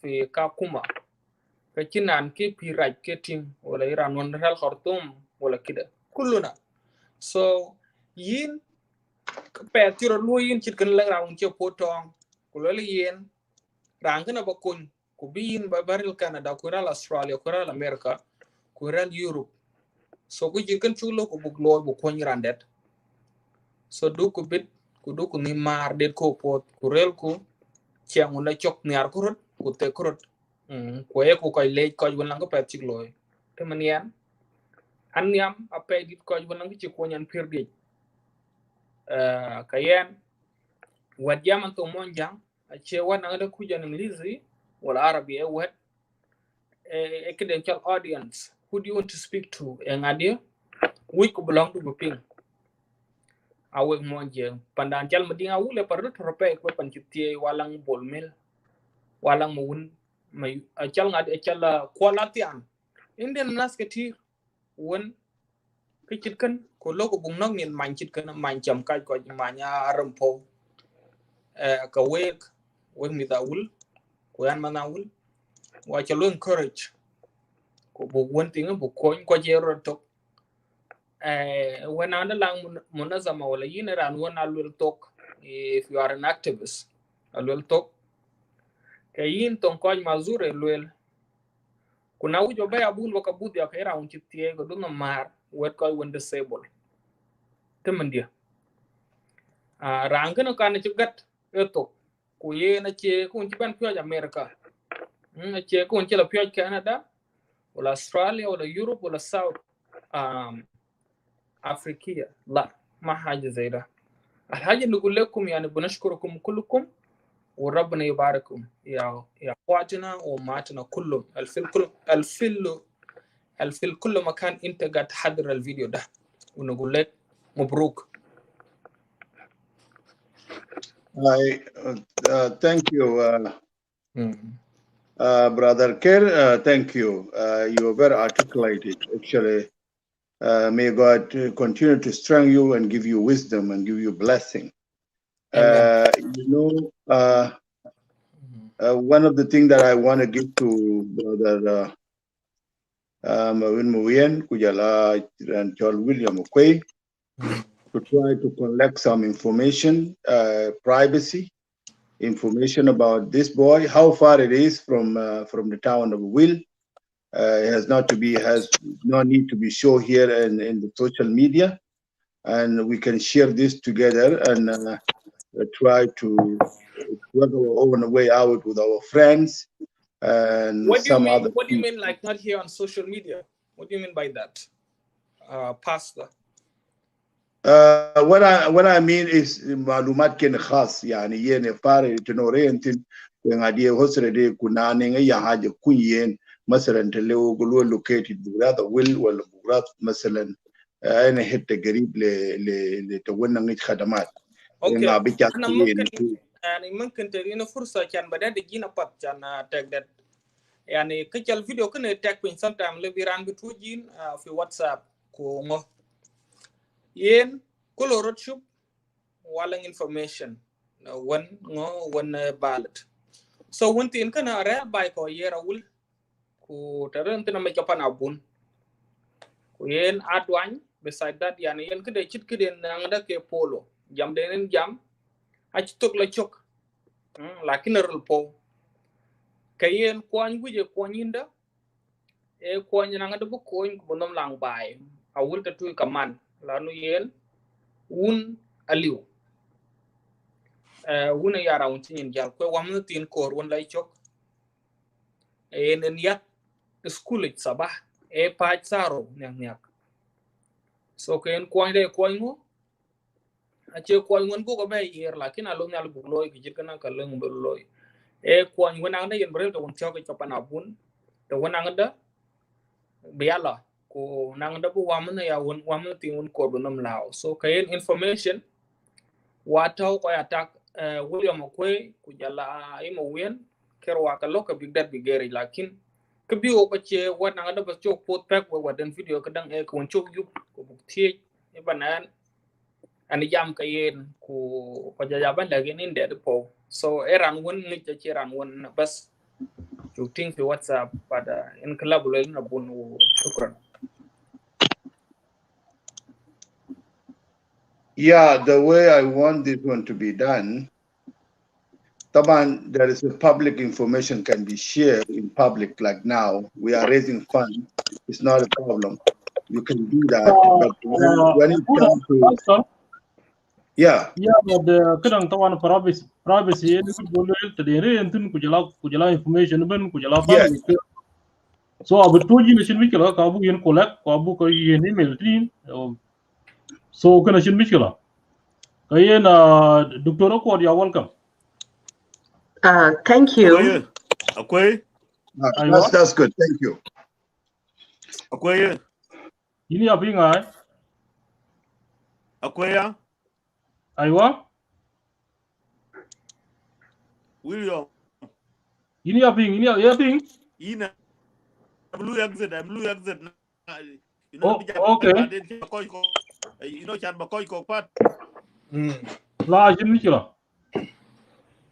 fi Kakuma ka chinan ki piraj ke tim wala Iran won hal Khartoum wala kida kulluna. So yin pe tiro lu yin chit kan la raun che potong kulole yin rang kana ba kun ku bi yin ba baril Canada ku ral Australia ku ral America ku ral Europe. So ku jir kan chulo ku bug loy bu kon randet. So du ku bit ku du ku ni mar det ko pot ku rel ku chiang na chok nyar ku rot ku te ku rot ku e ku koy le koy won lang ko pet chik loy te man yan an yam a pe dit koy won lang ci ko nyan pir di kayen wat jaman to mon jang a che wan nga ku jan English wala Arabi e wat e credential audience. Who do you want to speak to en adia we ku belong to ping awe mon jang pandan jal madinga wule par to rope ko pan ci walang bolmel walang mun may chal ngad e chal qualatian indian nas ke ti won ke chit kan ko loko bung nok nin man chit kan man cham kai ko manya rampo ka wek mi dawul ko yan manawul wa chalo encourage ko bu won tinga bu ko jero to when and lang munazama wala yin ran won alwel talk. If you are an activist alwel talk kay yin ton ko mazure lwel kuna wujo ba abun waka budi ya kaira un chitie go dunga mar wet ko won disabled temandia rangana kana chigat eto ku ye na che ku ci ban pyo America na che ku ci la pyo Canada wala Australia wala Europe wala South Africa لا ما حاجه زي ده. الحاجه اللي نقول لكم يعني بنشكركم كلكم وربنا يبارككم يا اخواتنا وامهاتنا كلهم الفل كل مكان انت قاعد تحضر الفيديو ده ونقول لك مبروك. Thank you, Brother Kerr. Thank you. You are very articulated. Actually, may God continue to strengthen you and give you wisdom and give you blessing. One of the things that I want to give to Brother Mawin Muyen, Kujala, and John William Okwe, to try to collect some information, privacy information about this boy, how far it is from the town of Will. It has no need to be shown here in the social media, and we can share this together and try to work our own way out with our friends and what do you mean like not here on social media? What do you mean by that, Pastor? What I mean is معلومات كن خاص يعني ين فار تنورين تن وعندي هسر دي كنا نيجي حاجة كوين مثلا تلو قلوا located بغرات ويل ولا بغرات مثلا أنا حتى قريب لتونا نيجي خدمات. Okay. أنا ممكن تدينا فرصة كان بدأ تجينا بات كان تقدر يعني كجال فيديو كنا تكوين sometime لبيران بتوجين في واتساب كونغ ين كل رتشوب walang information one ballot. So one thing kana real by ko yera wul ku taran tina may kapan abun yen adwany beside that yani yen kede chit kede nangda ke polo jam denen jam achitok la chok lakin rul po kayen kwany guje kwanyinda e kwany nangda bu koin ko nom lang bai awul ta tu kaman lanu yen un aliu un ya raun tin jal ko wamna tin kor won lay chok en yat school it sabah e pa saro nyak so kayen kwany de kwany ngo ache kwany won bu ko bay yer lakin alum yal bu loy ki jirkana ka leng bu loy e kwany won ang da yen brel to won chok ko pana bun to won ang da biala ko nang da bu wamna ya won wamna tin won ko bunam lao so kayen information wataw ko attack William Okwe ku jala imo wen kerwa ka loka big dat bigeri lakin ke bi o ko che won ang da ba chok pot pack wa den video ka dang e ko won chok yup ko bu tie e banan ani jam kayen ku ko jaban da genin de po so eran won ni che ran won bas shooting fi WhatsApp pada in club lo na bunu shukran. Yeah, the way I want this one to be done, Taban, there is a public information can be shared in public like now. We are raising funds. It's not a problem. You can do that. But when it comes to yeah, but kadang tawan privacy ni boleh tadere entun kujala information ben kujala yes. family so abu toji na shin mikila ka abu yen collect ka abu ka yen email tin so kana shin mikila kayen Dr. Okot, you're welcome. Thank you. Okay. That's good. Thank you. Okay. Ini apa ingai? Akwaya. Aywa. William. Ini apa ini? Ina. Blue exit. You Oh, know, okay. You know, chan bakoy ko pat. La shin mikila.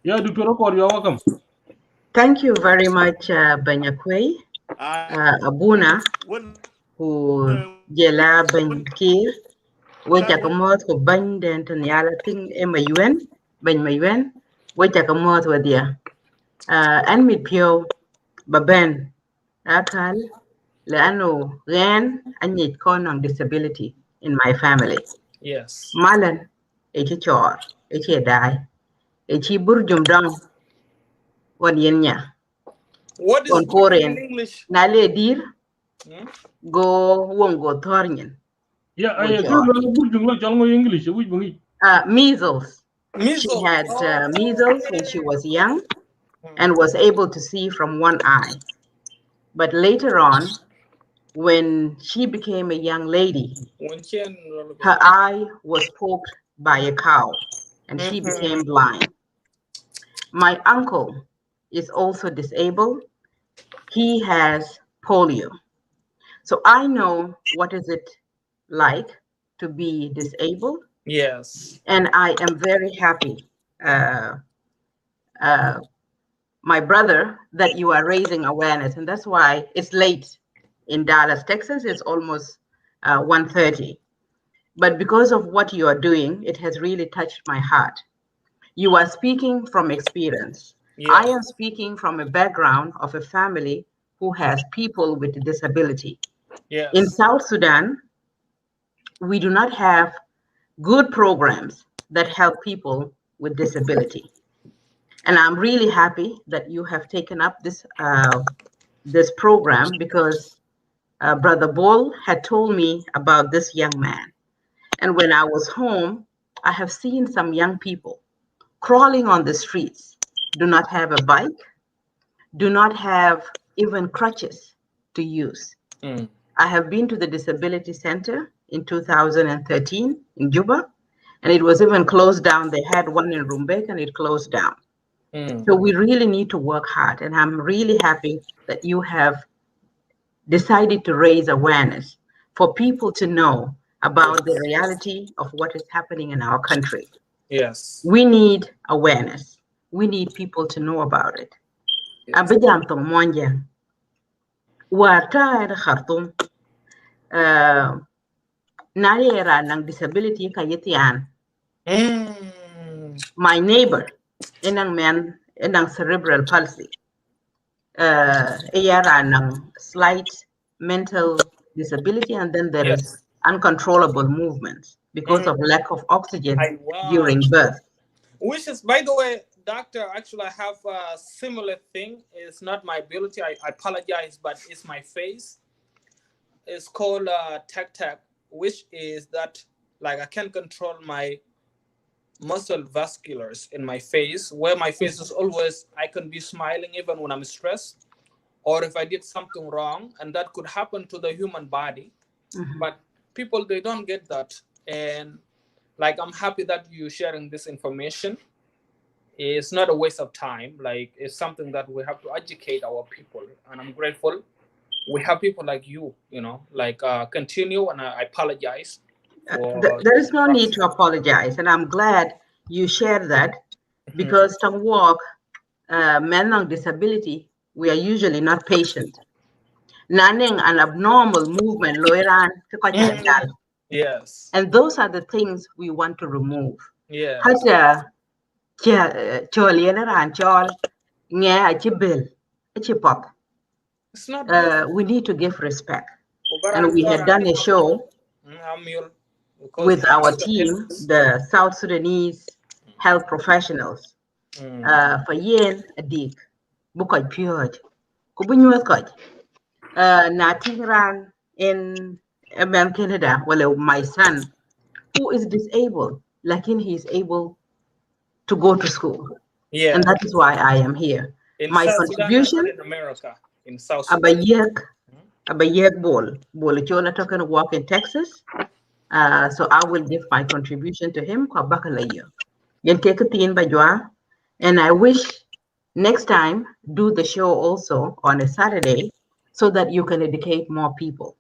Yeah, Dr. Okot, you're welcome. Thank you very much, Banyakwe, Abuna, who jela Bankir, which I come out for Band and Tanyala thing Mayuen, which I come out with you. And me pure Baben, Akal, Leano, Ren, and yet con on disability in my family. Yes. Malan, a chor, a die, a burjum down. What is in English? Nale dir go wongo thornyen. Yeah, I English. Measles. Measles. She had measles when she was young and was able to see from one eye. But later on, when she became a young lady, her eye was poked by a cow and she became blind. My uncle is also disabled. He has polio. So I know what is it like to be disabled. Yes. And I am very happy, my brother, that you are raising awareness. And that's why it's late in Dallas, Texas. It's almost 1:30. But because of what you are doing, it has really touched my heart. You are speaking from experience. Yes. I am speaking from a background of a family who has people with disability. Yes. In South Sudan, we do not have good programs that help people with disability. And I'm really happy that you have taken up this program because Brother Bol had told me about this young man. And when I was home, I have seen some young people crawling on the streets, do not have a bike, do not have even crutches to use. I have been to the Disability Center in 2013 in Juba, and it was even closed down. They had one in Rumbek and it closed down. So we really need to work hard. And I'm really happy that you have decided to raise awareness for people to know about the reality of what is happening in our country. Yes. We need awareness. We need people to know about it. Abidjan tong monja. Warta Khartoum. na yera nang disability ka yetian. My neighbor, enang man, enang cerebral palsy. Yera nang slight mental disability, and then there is Yes. uncontrollable movements because of lack of oxygen during birth. Which is, by the way, doctor, actually I have a similar thing. It's not my ability. I apologize, but it's my face. It's called tech, which is that like I can control my muscle vasculars in my face, where my face is always, I can be smiling even when I'm stressed, or if I did something wrong, and that could happen to the human body. But people, they don't get that. And like, I'm happy that you're sharing this information. It's not a waste of time. Like, it's something that we have to educate our people, and I'm grateful we have people like you, like continue, and I apologize for There is no need to apologize, and I'm glad you shared that, because to walk men on disability, we are usually not patient. Nanning an abnormal movement, yes, and those are the things we want to remove. yes, Hata choliana ran chol nge achi bill achi pop. it's not good. We need to give respect, and Ugaran we had done a show with our team, the South Sudanese health professionals. For yen a deep bukoy pure kubunyuat koch na tingran in Canada, well, my son who is disabled, like he is able to go to school. Yeah. And that is why I am here. In My South Sudan, contribution, not in America, in South Sudan. Abayek Bol Chol talking work in Texas. So I will give my contribution to him kwa bakalayo. Yen kekatin bajwa, and I wish next time do the show also on a Saturday so that you can educate more people.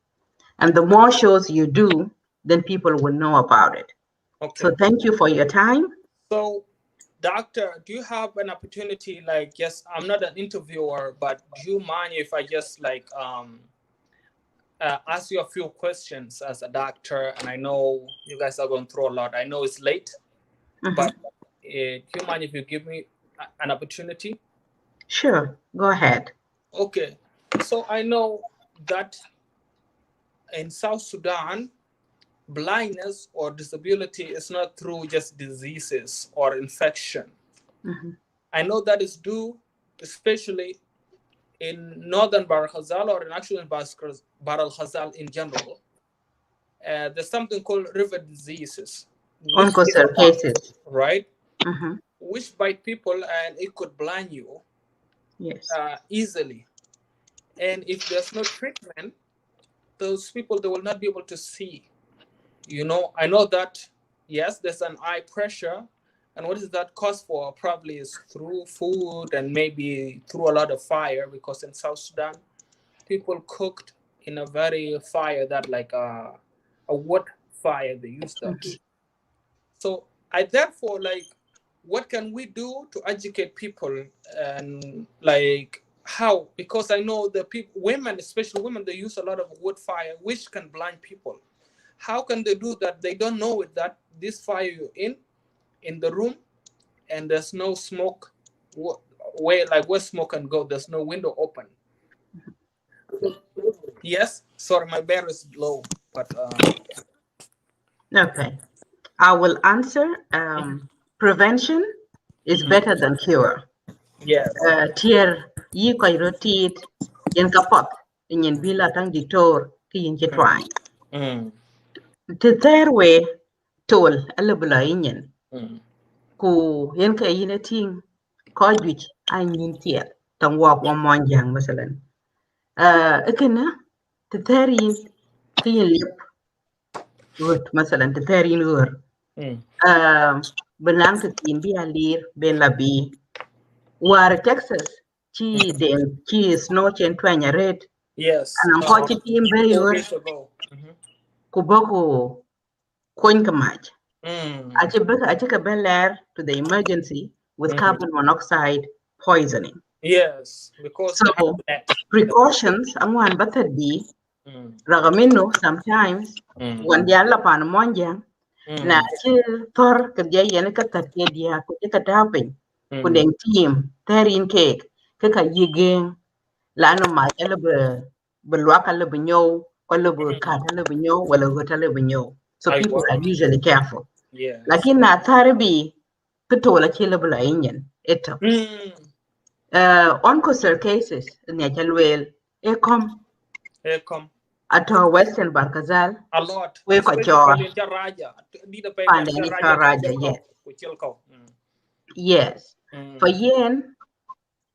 And the more shows you do, then people will know about it. Okay. So thank you for your time. So, doctor, do you have an opportunity, like, yes, I'm not an interviewer, but do you mind if I just like ask you a few questions as a doctor? And I know you guys are going through a lot. I know it's late, but do you mind if you give me an opportunity? Sure, go ahead. Okay, so I know that in South Sudan, blindness or disability is not through just diseases or infection. I know that is due, especially in northern Bahr el Ghazal, or in actually in Bahr el Ghazal in general. There's something called river diseases, cases, right? Which bite people and it could blind you easily. And if there's no treatment, those people, they will not be able to see. I know that, yes, there's an eye pressure. And what is that cause for? Probably is through food and maybe through a lot of fire, because in South Sudan, people cooked in a very fire that like a wood fire, they use that. So I therefore, like, what can we do to educate people, and like how? Because I know the people, women, especially women, they use a lot of wood fire, which can blind people. How can they do that? They don't know it, that this fire you're in the room, and there's no smoke where smoke can go. There's no window open. Yes, sorry, my battery is low, but okay, I will answer. Prevention is better than cure. Yes. Tier yi koy rotit yen kapot yen bila tang ditor ki yen chetwang. Te terwe tol alabula yen. Ku yen ka yin ting ko juj an yin tier tang wak wa monjang masalan. Ekena te terin ki yen lip gut masalan te terin gur. Benang te tin bi alir ben labi. War Texas, chi Deng, chi snow chen twanya red. Yes. And I'm watching team very good. Kuboko coin kamach. I took a bel air to the emergency with carbon monoxide poisoning. Yes, because so precautions, I'm one but be Ragamino sometimes when they are lapan monjang na chi thor ke dia yen ka tat ke dia ku ka tapin ku den team terin cake ke ka yigeng la no ma ele be lwa ka le binyo ko le be ka le binyo wala go ta le binyo. So I people work. are usually careful. Yes. Lakin na tarbi ke to la chi le bla yin eto. On coastal cases ne chalwel e kom Here come ato Western Barkazal a lot, we ko chor especially in Raja. Did the payment pande ni Raja choraja yes. Kuchilko. Yes. For yen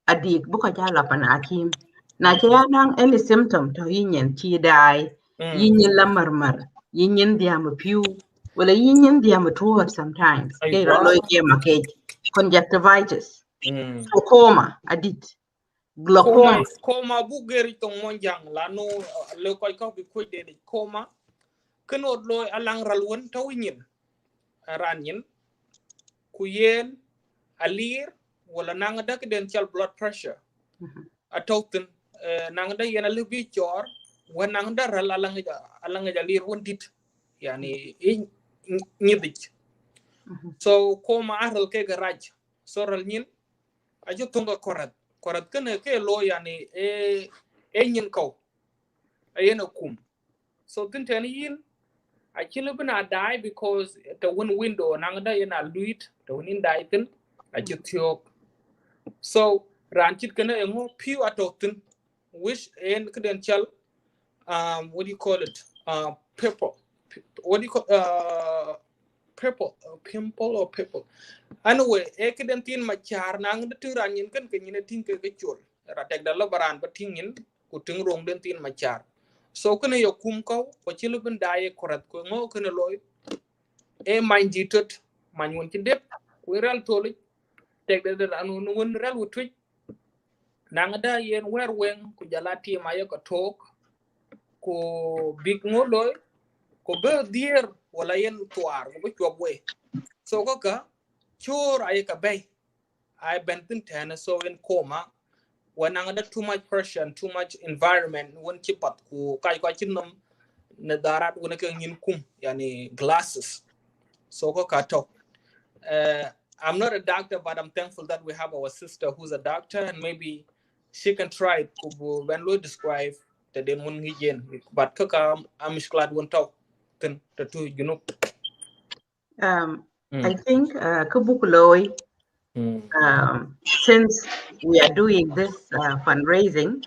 adik buko jala pan akim. Na kaya nang any symptom to yinyen chi dai, yinyen la marmar, yinyen diam pew, wala yinyen diam tuot sometimes. I Kaya work. loy kaya makej, conjunctivitis, glaucoma, adit, glaucoma. Koma bugeri tong monjang lano le koy ko bi koy de koma keno loy alang ralwon tawinin ranyin kuyen alir wala nang da den chal blood pressure a tawtin nang da yena le bi chor wan nang da ral alang ja lir won dit yani nyidich so koma aral ke garaj so ral nyin ajo tunga korat kene ke lo yani nyin ko ayena kum so tin ten yin I kill bina die because the one window nang da yena luit the one in die tin I just tiok so ranchit kene engo piu atotin which en credential what do you call it purple what do you call purple pimple or purple anyway ekidentin machar nang de turanyin kan kenyine tin ke chul ratek dalo baran batingin kuting rong den tin machar so kana yo kum ko ko chilubin daye korat ko ngo kana loy e manji tot manwon ci dep ko real toli tek de anu no won real wutwi nang da yen wer wen ku jalati ma yo ko tok ko big ngoloy ko be dier wala yen tuar ko be chobwe so ko ka chur ay ka bay I bentin tana so in coma when under too much pressure and too much environment when chipat ku kai ka chinom na darat wona ka ngin kum yani glasses so ko ka to I'm not a doctor but I'm thankful that we have our sister who's a doctor and maybe she can try it ku when we describe the den won hijen but kaka am glad won to tin to you know I think Kubukuloi, since we are doing this fundraising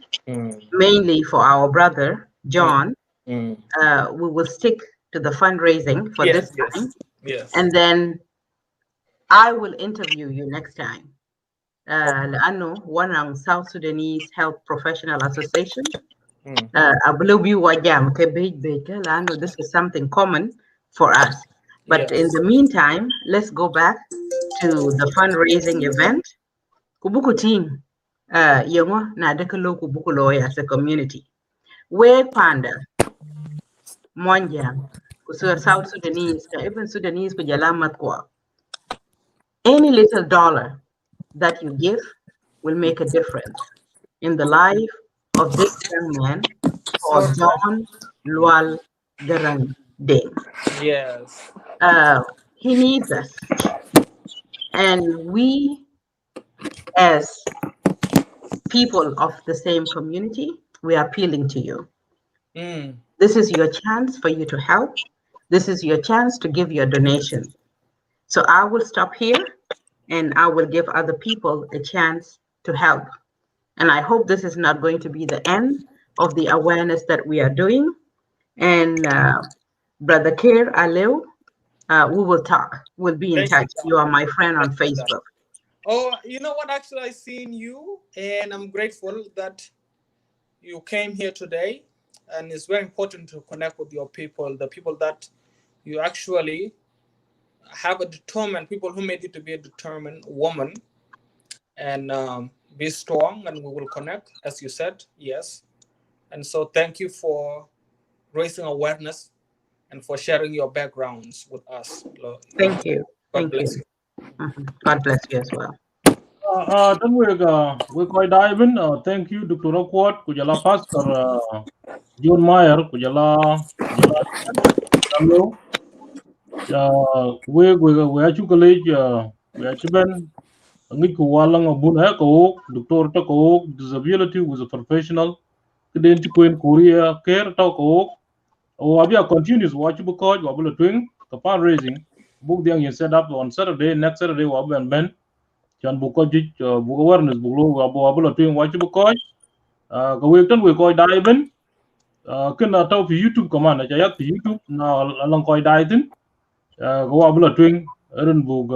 mainly for our brother John, we will stick to the fundraising for this time, and then I will interview you next time. لأنه one on South Sudanese Health Professional Association. I believe you were jam لأنه this is something common for us. But in the meantime, let's go back to the fundraising event. Kubuku team, yongo na dekalo kubuku loy as a community. Where panda, Monjang, kusur South Sudanese, even Sudanese kujalamat kwa. Any little dollar that you give will make a difference in the life of this young man called John Lual Garang Deng. Yes. He needs us. And we, as people of the same community, we are appealing to you. This is your chance for you to help. This is your chance to give your donation. So I will stop here and I will give other people a chance to help. And I hope this is not going to be the end of the awareness that we are doing. And Brother Kir Aleu, we will talk. We'll be in touch. You are my friend on Facebook. Oh, you know what? Actually, I seen you, and I'm grateful that you came here today. And it's very important to connect with your people, the people that you actually have a determined people who made you to be a determined woman, and be strong. And we will connect, as you said, yes. And so, thank you for raising awareness and for sharing your backgrounds with us. Thank you. God Thank bless you. you. God bless you as well. Then we quite diving. Thank you, Dr. Quat, Kujala Pastor John Meyer, Kujala Samuel. We actually college, we actually been ngi ko walang abun ha ko doctor to ko disability was a professional kiden ti ko en Korea care to ko o abia continues watch bu ko wa bu twing the fundraising book the you set up on Saturday next Saturday wa ben chan bu ko ji bu awareness bu lo wa bu twing watch bu ko ka we tan we ko dai ben ken na taw fi YouTube command ja yak fi YouTube na lang ko dai tin ko wa bu twing ren bu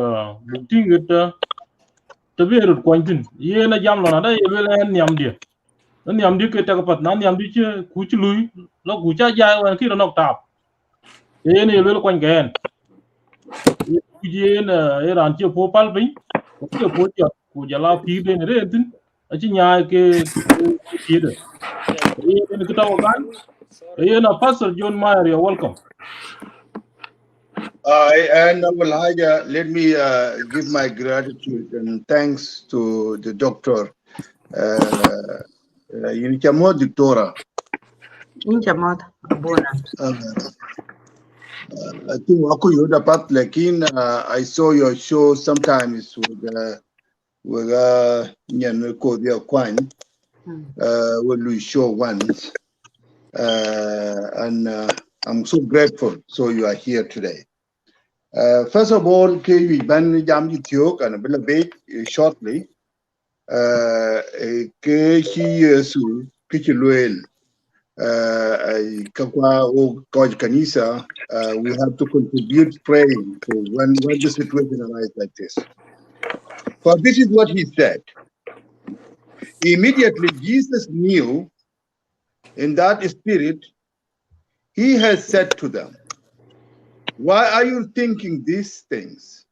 tinget to be ru kwantin ye na jam lona da ye le nyam dia nyam di ke ta pat na nyam di che ku chi lui lo ku cha ja wa ki ro nok tap ye ne le kwan gen ye na e ran che po pal bin ko che po cha ku ja la pi de ne re tin a chi nya ke ti de ye ne ke ta wa gan ye na pastor John Mayer, you're welcome. And let me give my gratitude and thanks to the doctor. Yinichamo Dictora. I think Waku Yoda Pat Lakin, I saw your show sometimes with Nyan Kodia Kwan, when we show once. And I'm so grateful. So you are here today. First of all, we ban jam Ethiopia and a bit of bit shortly. Yesu Lual. Kanisa, we have to contribute praying for when the situation arises like this. For this is what he said. Immediately Jesus knew in that spirit, he has said to them, why are you thinking these things?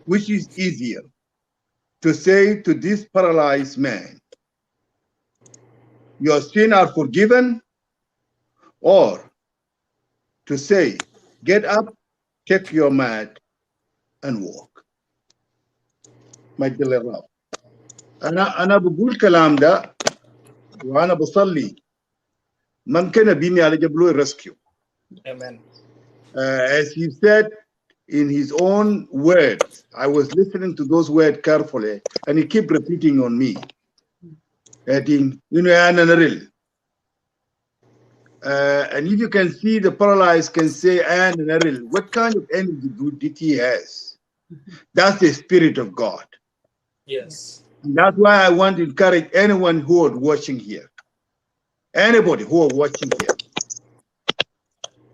Which is easier to say to this paralyzed man, your sins are forgiven, or to say, get up, take your mat, and walk. My dear Rab. أنا بقول كلام ده وأنا بصلي ممكن بيني على جبلو rescue. Amen. As he said in his own words, I was listening to those words carefully, and he kept repeating on me. And if you can see the paralyzed can say, what kind of energy did he has? That's the Spirit of God. Yes. And that's why I want to encourage anyone who are watching here. Anybody who are watching here.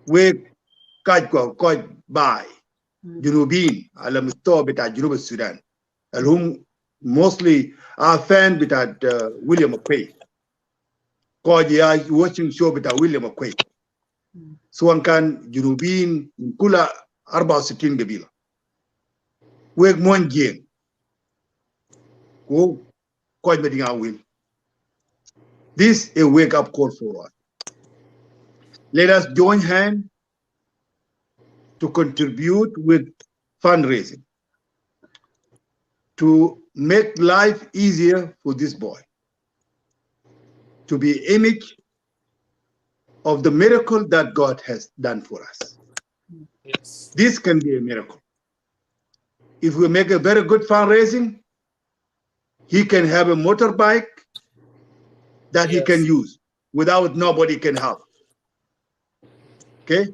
We quite by Junubin على مستوى بتاع جنوب السودان اللي هم mostly are fan بتاع William McQuay. قاعد watching show بتاع William McQuay. سواء كان جنوبين من كل 64 قبيلة. ويك مونجين. قاعد بدين عويل. This is a wake-up call for us. Let us join hands to contribute with fundraising to make life easier for this boy, to be image of the miracle that God has done for us. Yes. This can be a miracle. If we make a very good fundraising, he can have a motorbike that he can use without nobody can help. Okay?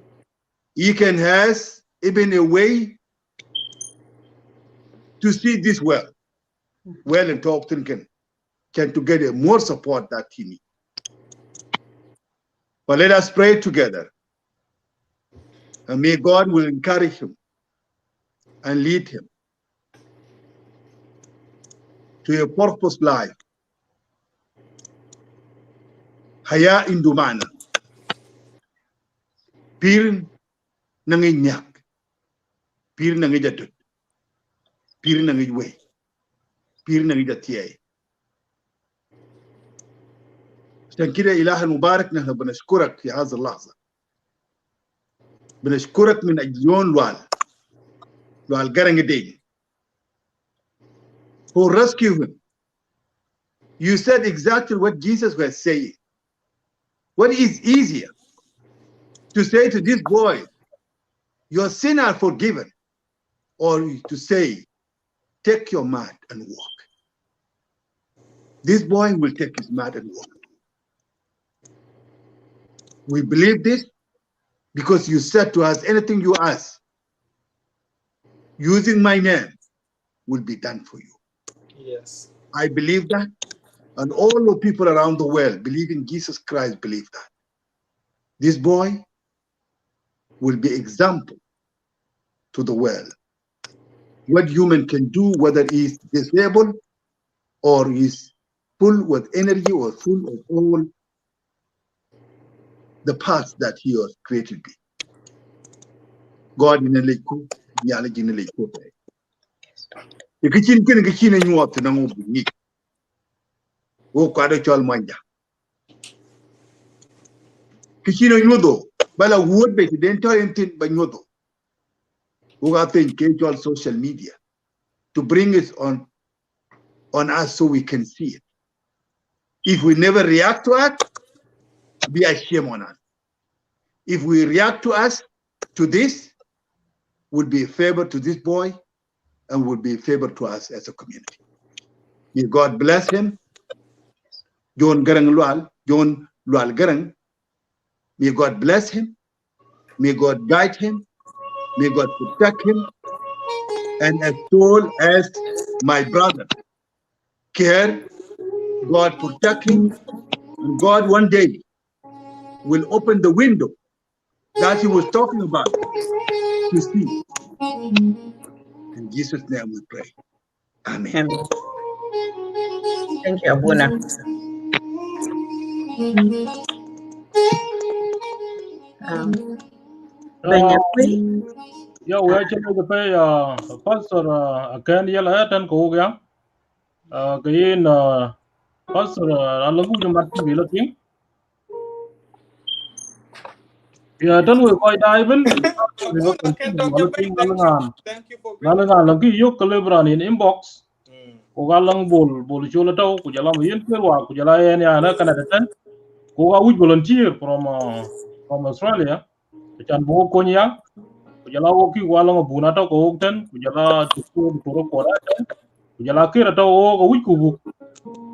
He can have even a way to see this well and talk to him, can to get more support that he needs. But let us pray together, and may God will encourage him and lead him to a purpose life. Haya indumana. Pir nangi nyak. Pir nangi jatut. Pir nangi way. Pir nangi jatiyay. عشان كده إله المبارك نحن بنشكرك في هذه اللحظة. بنشكرك من أجل لوال Garang Deng. for rescuing him. You said exactly what Jesus was saying. What is easier to say to this boy, your sins are forgiven, or to say, take your mat and walk? This boy will take his mat and walk. We believe this because you said to us, anything you ask, using my name, will be done for you. Yes. I believe that, and all the people around the world believe in Jesus Christ, believe that. This boy will be example to the world. What human can do, whether he's disabled or he's full with energy or full of all the parts that he was created by. God in a lake, Yala in a lake. The kitchen can get in and you up to know. Go quite a child manja. Kitchen and Yodo, but a word better than telling thing by Yodo. Who have to engage on social media to bring it on us so we can see it. If we never react to it, be a shame on us. If we react to this, would be a favor to this boy and would be a favor to us as a community. May God bless him. John Garang Lual, John Lual Garang. May God bless him. May God guide him. May God protect him. And as tall as my brother care, God protect him. And God one day will open the window that he was talking about to see. In Jesus' name we pray. Amen. Amen. Thank you, Abuna. Yeah, we actually the pay pastor can yell at and go again. Again, pastor Alangu Martin be looking. Yeah, then we quite dive Thank you for Nalangan lagi yuk kelibran in inbox. Kogalang bol chol tau kujala yin kerwa kujala ya na Canada ten. Koga which volunteer from Australia. Chan bo konya kujala woki walang buna tau ko ten kujala tukku turo kora ten. Kujala kira tau o which kubu.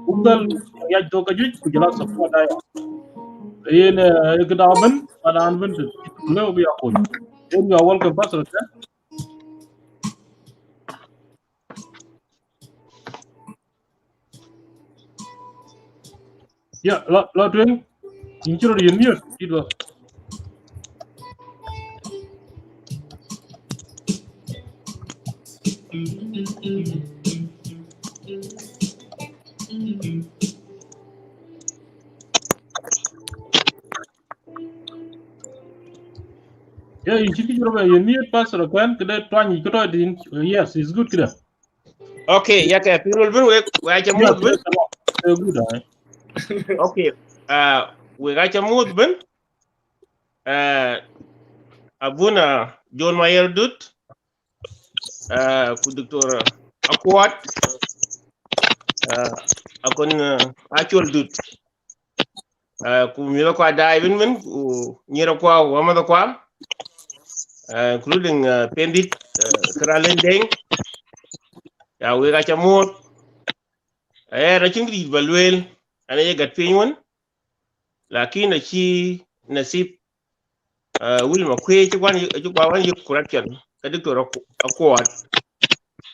Ugal ya to kajuj kujala support ya. In kedaben padan ben leo bi akun. In your welcome pastor. Ya, lo tueng. Inchiro di mute itu. Ya, inchiro ba mute pastor kan kada twani ko din. Yes, it's good kada. Okay, ya ka pirul bin we acha mut bin. Good. Okay. We acha mut bin. Abuna John Mayer Dut. Ku Dr. Akwat. Akon actual Dut. Ku mira kwa dai bin ku nyira kwa wamada kwa. Including Pendit Kralen Deng. Ya we acha mut. Ra chingri balwel ana ye gat pinyun. Lakini chi nasib wil ma kwe ci wan yu correction ka Dr. Akwat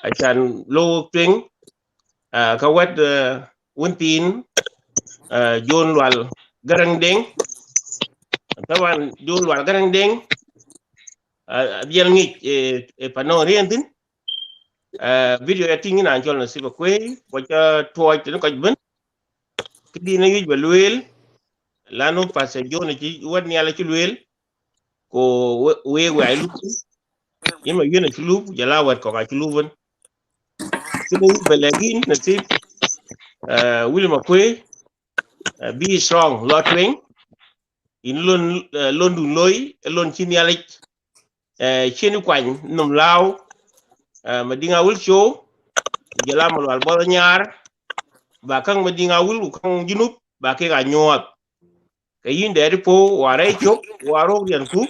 achan lo twing ka wet wuntin John Lual Garang Deng taban John Lual Garang Deng biel ngi pano rientin video ya tingin an jol nasib kwe ko ca toy tin ko ben kidi na yuj balwel lanu parce John ci wat ni ala ci lwel ko we ay lu yema yena ci lu jala wat ko ka ci lu ben kidi belagin nasib William Akwe be strong lot wing in London loy lon ci ni ala cheni kwany num law madinga will show jala malwal bo nyar ba kang madinga wul kang junub ba ke ga nyot ka yin de po ware chok waro yan ku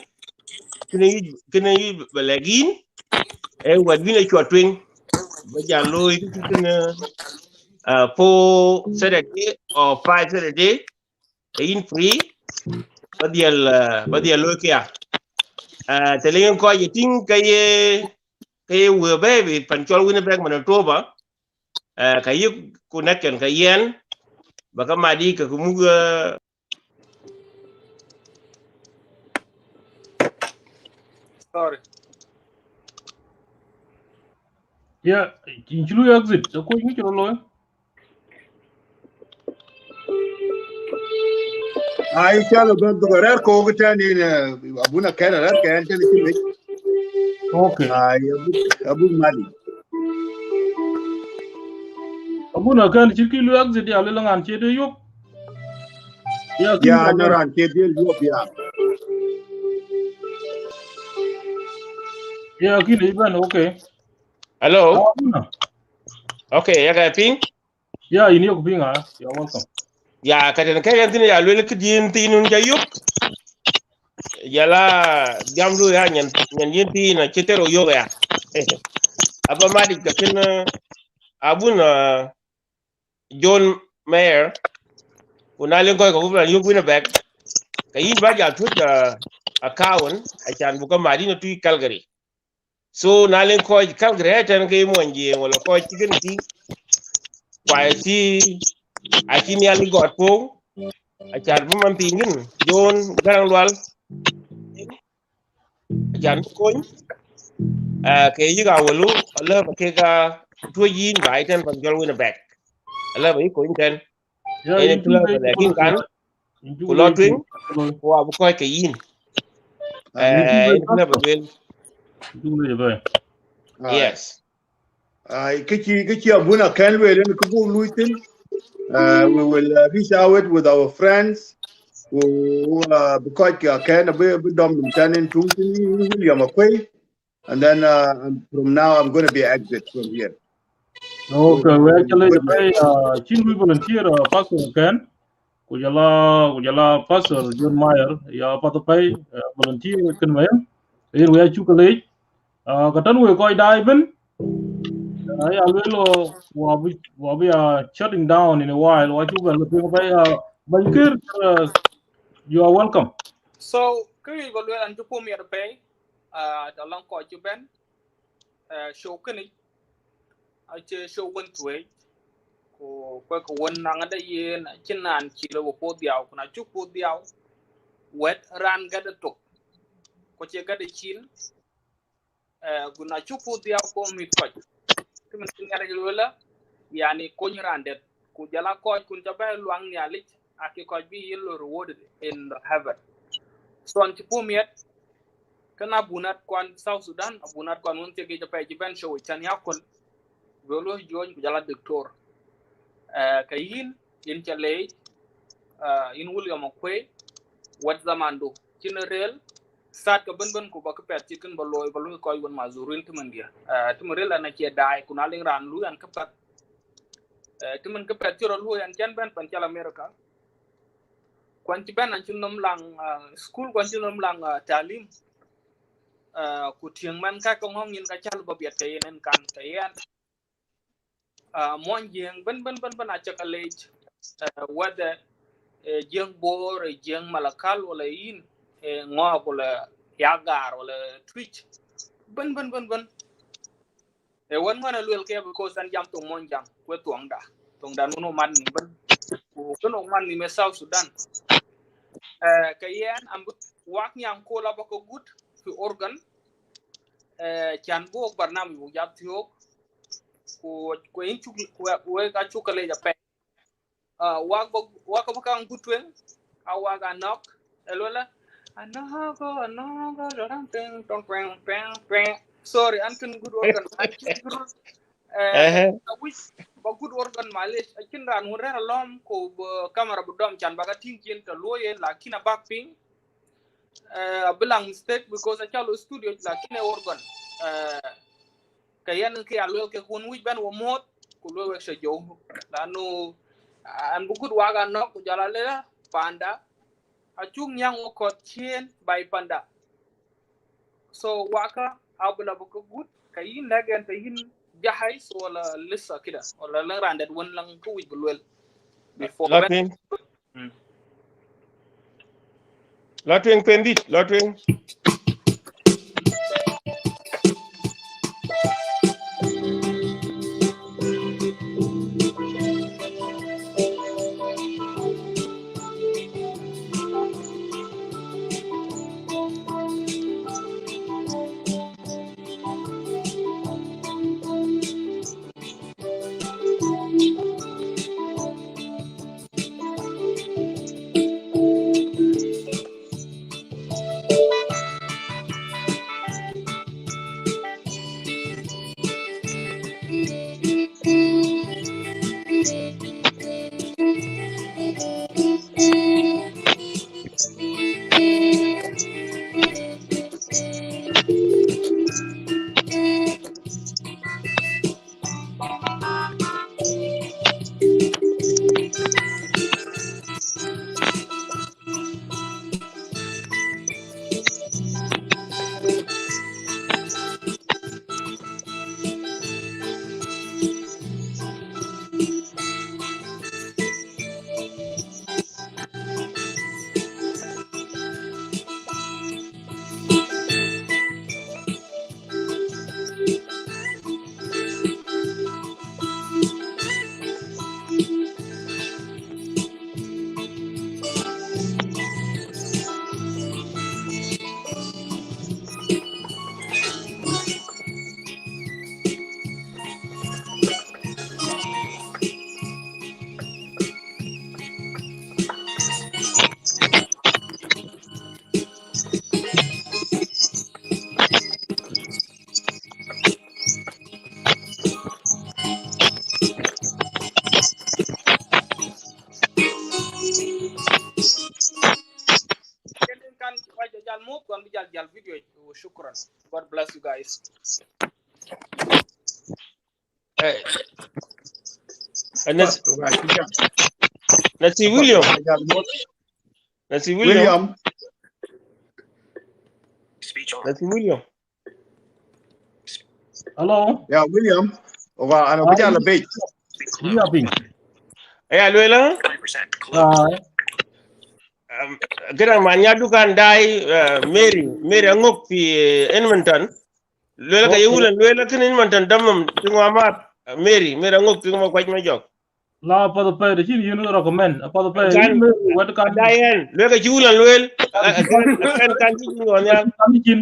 kene yi belegin e wadwina chotwing ba jalo yi kene po Saturday or 5 Saturday in free badial lo kya telingen ko yitin kaye we baby pancol wina bag Manitoba kaye kunaken kayen baka madi ka kumuga Sorry. Yeah, inchulu exit. So ko ingi chiro loy. ai chalo go do rer ko gata ni abuna kana rer kan tan ki me Okay. ai abu mali Abuna kan chiki lu exit ya le ngan che de yok. Ya kin ya ba ben. naran ke dil yo ya Ya kin ben okay. hello Abuna. okay ya ga ping Ya ini yok pinga. You are welcome. ya katen kayen tin ya lo ke din tinun jayuk yala jamlu ya nyan yinti na chetero yoga ya aba madi ka kin abuna John Mayer kunalen ko ko bula yugo na back kayin ba ja tut account a chan buka madi na tui Calgary so nalen ko Calgary tan kay mo ngi wala ko tigen ti kwa si a kin ya li got po a chan bu man pingin John Garang Lual a chan ko ke yiga walu ala ba ke ga to yin ba iten ban jol wina back ala ba ko iten Ya ene inchu club le la kin kan inchu ku le lotwing ko abu ko ke yin inchu le ene club wel inchu le ba. ai yes ai kichi abuna kan we len ku bu luitin we will reach out with our friends who because can be dom dum tanin tungtini William Akwai and then from now I'm going to be exit from here Okay, we actually the pay chin we volunteer pastor kan kujala pastor John Mayer ya pato pay volunteer kan we here we achu kale katan we koi dai ben ay alwelo wabi shutting down in a while wachu ga lu pay bankir you are welcome. So, kaya evaluate ang jupo mi pay dalang ko ben show kani ache show one way ko won nang da yen chinan chilo po diaw kuna chu po diaw wet ran gada tok ko che gada chin guna chu po diaw ko mit ko timin ngara wala yani ko nyirande ku jala ko kun ta bay luang nyali aki ko bi yellow rewarded in heaven so an chu po miet kana bunat kwan South Sudan bunat kwan won te ge pay ji ben show chan yakol golo joñ ku jala doctor kayin in chale in William Akwe wat zamando general sat ka ban ko ba ka pet chicken baloy ko won mazurin tumandia tumarel na ke dai kuna ling ran lu an ka pat tuman ka pet chiro lu an jan ban pan chala America kwan ti ban an chinom lang school kwan chinom lang talim ku tiang man ka ko ngong yin ka chal ba biat kayen kan kayen mon jeng ban a chakalej wada jeng bor jeng malakal wala yin ngo wala yagar wala twitch ban wan ngana luel ke ko san jam to mon jam ko tongda no man ni ban ko no man ni me South Sudan kayen am wak nyam ko la ba ko gut fi organ chan bo barnam bu jap tiok ko in chuk ko ga chukale ja pe wak ko kan gutwen awaga knock elola anogo dorang teng tong peng sorry ankin good organ ankin good which ba good organ malish akin ran hunra lom ko kamera budom chan baga tingkin to loyen lakina backping bilang mistake because a chalo studio lakina organ kayan ke alwel ke kun which ban wo mot kulwe we se jo lanu an bukut waga nok jala lela panda achung nyang ko chien by panda so waka abula buku gut kayin lagen tayin jahai wala lissa kida wala lang randet won lang ku wi bulwel before ben Lotwing pendit, lotwing. kan wajah jal move kon jal video shukran god bless you guys Nasi William. Nasi William. Nasi William. Hello. Yeah, William. Oga ano ba jala bait? Iya ping. Ya Luela. Garang manyadu kan dai Mary angok fi Edmonton. Luela ka yulan Luela kan Edmonton damam tingwamat Mary angok tingwa kwaj majok. La apa tu pe de chin yunu recommend apa tu pe wet kan dayen Luela ka yulan Luel kan chin ngonya kan chin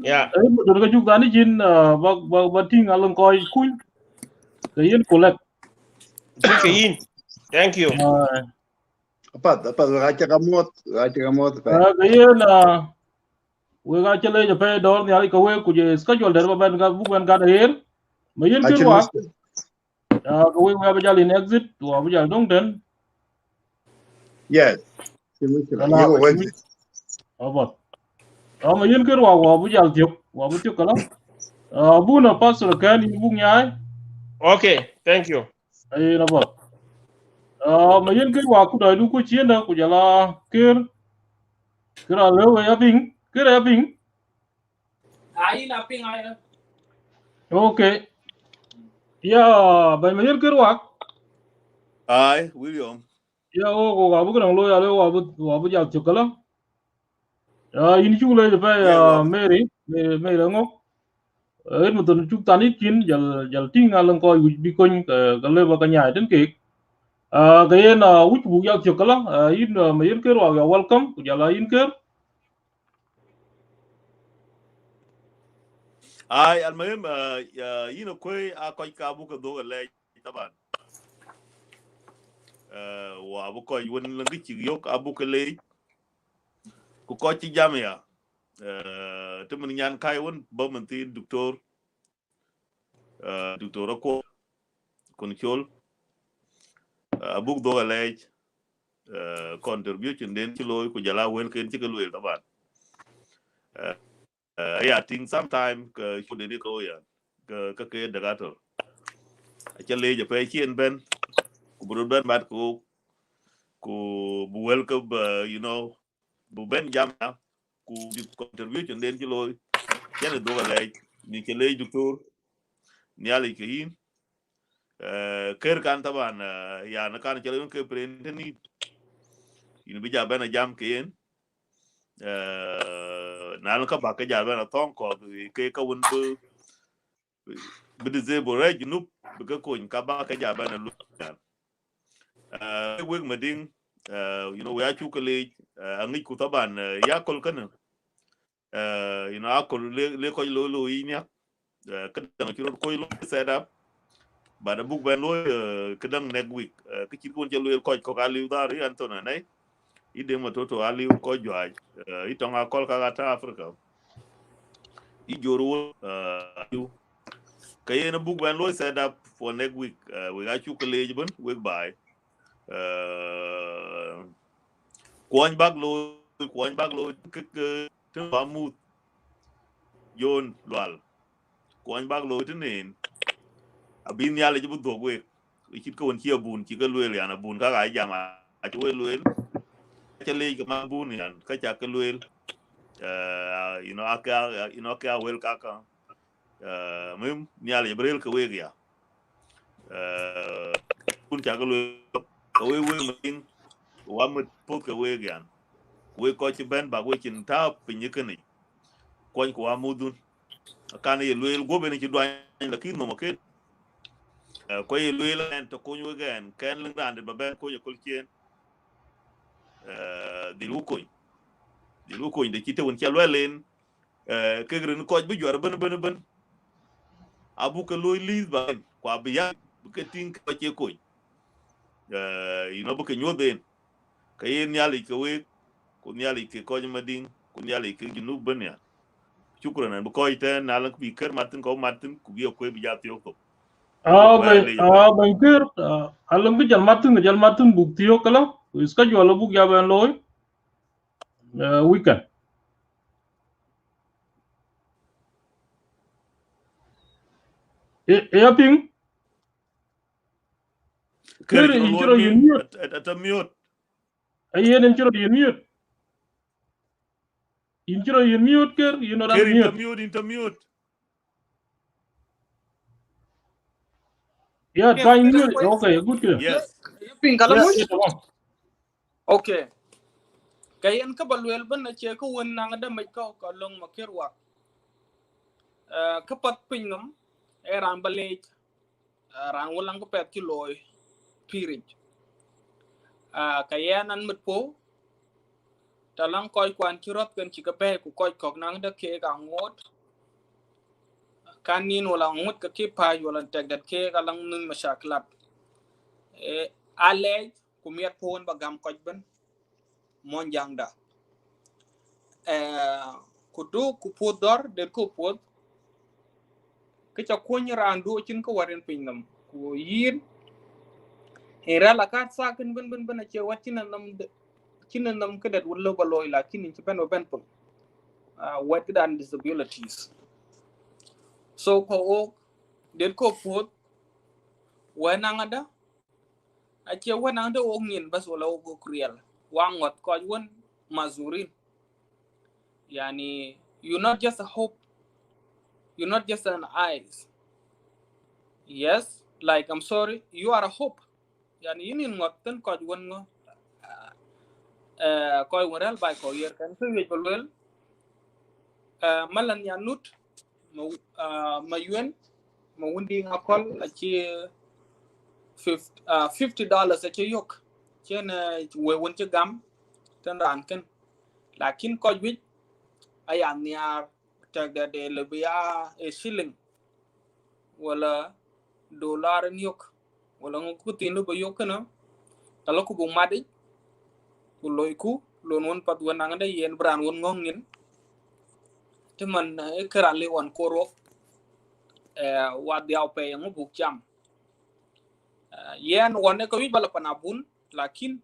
ya do ka juk kan chin ba ting along koi kun kayin collect kayin thank you apa raja kamot kayin we ga chele je pe dor ni ali ka we ku je schedule der ba ben ga bu ben ga der mayin ke wa ka we ga ba jali exit wa ba jali dong den yes yo exit abot mayin ke wa bu jali tiok wa bu tiok kala bu na pastor kan ni bu nyai okay thank you ai na bot mayin ke wa ku dai du ku chien da ku jala kir kira le we ya ping kira ya ping ai na ping ai okay ya ba mayin ke wa ai William ya o ga bu kan lo ya le wa bu jali tiok kala in chu le pe Mary ngok mu tun chuk tani kin jal ting alang ko bi kon ka le ba ka nya den ke ga yen wuch bu ya tiok kala in mayin ke wa welcome ku jala in ke ai almuhim yino koy a koy ka bu ko do le taban wa bu koy won la ngi ci yok abu ko le ku ko ci jam ya te mun ñaan kay won ba man ti docteur ko kon ciol abu do le contribution den ci loy ku jala wel ken ci ko loy taban I think sometime should they go ya ka ke dagator cha le je pe chien ben ku bro ben bat ku bu welcome you know bu ben jam ku di contribution den ci loy ken do ga lay ni ke lay docteur ni ali ke yin ker kan taban ya na kan ci lay ke prende ni yin bi ja ben jam ke yen na ka ba ka ja ben ton ko ke ka won bu de zebo re junu bu ka ko ka ba ka ja ben lu we mading you know we achu kale angi ku taban ya kol kana you know akol le ko lo yinya kadang ci ko lo set up ba da bug ben lo kadang next week ke ci gon ci lo ko ali dar antona nay ide ma toto ali ko joaj itonga kol ka ta africa I joru kayena bug ben lo set up for next week we achu kale jibon we bye kwany bag lo ke mamu yon Lual kwany bag lo tinen abin yale jibu dogwe chit ko won chi abun chi ga lwel yana bun ka ga jama a chwe lwel cha le ga ma bun yan ka cha ka lwel you know aka wel ka ka mem nyale jibril ka we ya bun cha ga lwel ka we min wa mut pot ka we yan we ko chi ben ba we chin ta pin yekani kwany ko amudun kan ye lwel go ben chi dwan la kin no ke ko ye lwel en to ko nyu gen ken lang dan de ba ben ko ye kol chen di lu ko de kite won cha lwelen ke gren ko bu jor ben abu ka loy lis ba kwa bi ya bu ke tin ko che ko you know bu ke nyu den ka ye nyali ke we ko nyali ke ko ma ding ko nyali ke junu ben ya chukran bu ko ite na lan bi ker martin ko martin ku bi ko bi ja ti ko ben ker alam bi jal matin buk tiyo kala iska jwalo buk ya ben loy weekend ya ping ker injiro yin mute at mute ayen injiro yin mute ker you know that mute yeah try mute okay good ker yes ping kala mu yeah okay kayen ka balwel ban na che ko won nang da mai ko long ma kerwa ka pat ping nam ran balej ran wulang ko pet kiloy pirij kayen an mit po talang koy kwan kirot kan ci ka be ku koy kok nang da ke ga ngot kan nin wala ngot ka ke pa wala tek dat ke ga lang nun mashaklat ale ku miet pon ba gam koy ben mon jangda ku do ku podor de ku pod ke cha ko ni randu cin ko waren pinnam ku yin era la kat sa ken ben ce watina nam cinan nam ka dat wala baloy la kinin ci ben ben pun what dan disabilities so ko o den ko pod wanangada a ce wanangada o ngin bas wala o kriel wangot ko won mazurin yani you're not just a hope, you're not just an eyes. Yes, like I'm sorry, you are a hope. Yani yinin ngot tan ko won ngo ko wonal bay ko yer kan ko we bolwel malan ya nut ma yuen ma wundi ngakol a ci $50 a ci yok chen we won ci gam tan ran kan lakin ko wi aya niar tag da de lebia e shilling wala dollar yok wala ku tinu ba yok na talo ku bu madi ku loy ku lon won pat won nga da yen bran won ngongin te man e krali won koro wa diaw pe ngo bu cham yen won ko wi bala panabun lakin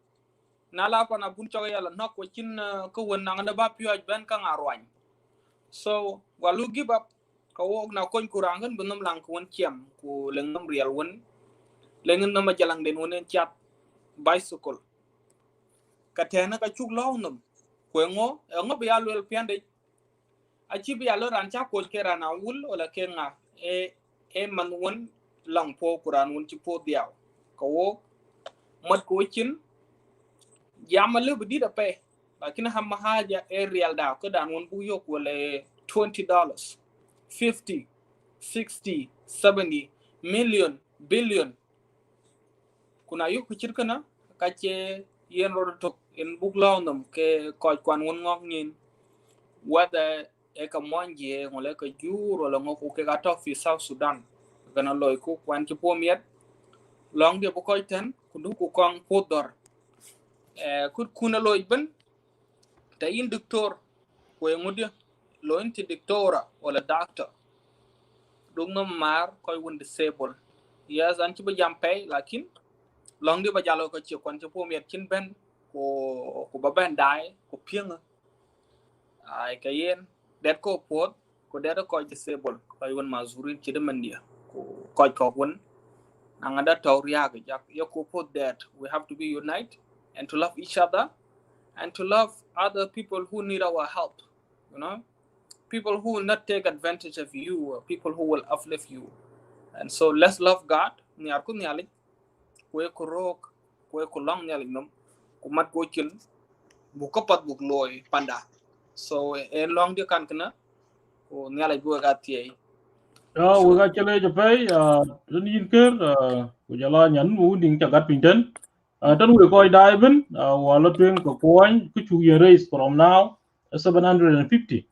nala panabun cho yala nok ko chin ko won nga da ba pyo ben ka ngarwan so walu give up ka wok na kon kurangan bunam lang ko won cham ku lengam real won lengen na majalang den wonen chat bicycle katena ka chuk law num kwengo ngo be yalo piande achi be yalo ran cha ko ke ran awul wala ke nga e man won lang po kuran won chi po diaw ko wo mat ko chin yamalu bidi da pe lakin hamma haja e real da ko dan won bu yok wala $20 50 60 70 million billion kuna yok chirkana kache yen ro tok in buk lawnam ke ko kwan won ngok nyin wada e ka monje ngole ka juro la ngoko ke ga to fi South Sudan gana loy ku kwan ci pomiet long de bu koy ten kundu ku kong podor kut kuna loy ben ta in doctor ko ngudi lo inti doctora wala doctor dung no mar koy won disable yes an ci ba jampe lakin long di ba jalo ko ci kon ci pomiet cin ben ko ba ben dai ko pieng ay kayen det ko pot ko det ko disable koy won mazurin ci de mandia ko won angada tawriya ga jak yoko pot that we have to be united and to love each other and to love other people who need our help, you know, people who will not take advantage of you, or people who will uplift you. And so let's love God. Niar ku nialik, kwe ku rok, kwe ku long nialik nom, ku mat ku chin, bu kapat bu loy panda. So en long dia kan kena, ku nialik bu ga tiai. We got chale japai ren yin ker ku jala nyan mu ding chagat pinten tan we koy diven wala twen ko coin ku chu ye raise from now 750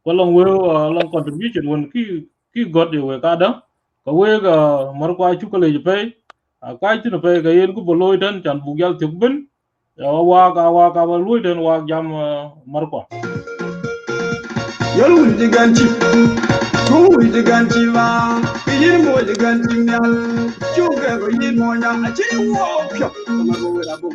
kolong we long contribution won ki got ye we kada ko we ga mar kwa chu kale japai ka tin pe ga yen ku boloy tan chan bu gal tikben wa ka ba loy den wa jam mar kwa Yol wul diganti, tu wul diganti va, yin mo diganti nyal, chuga go yin mo nya, a chi wo pyo, ma go la bo.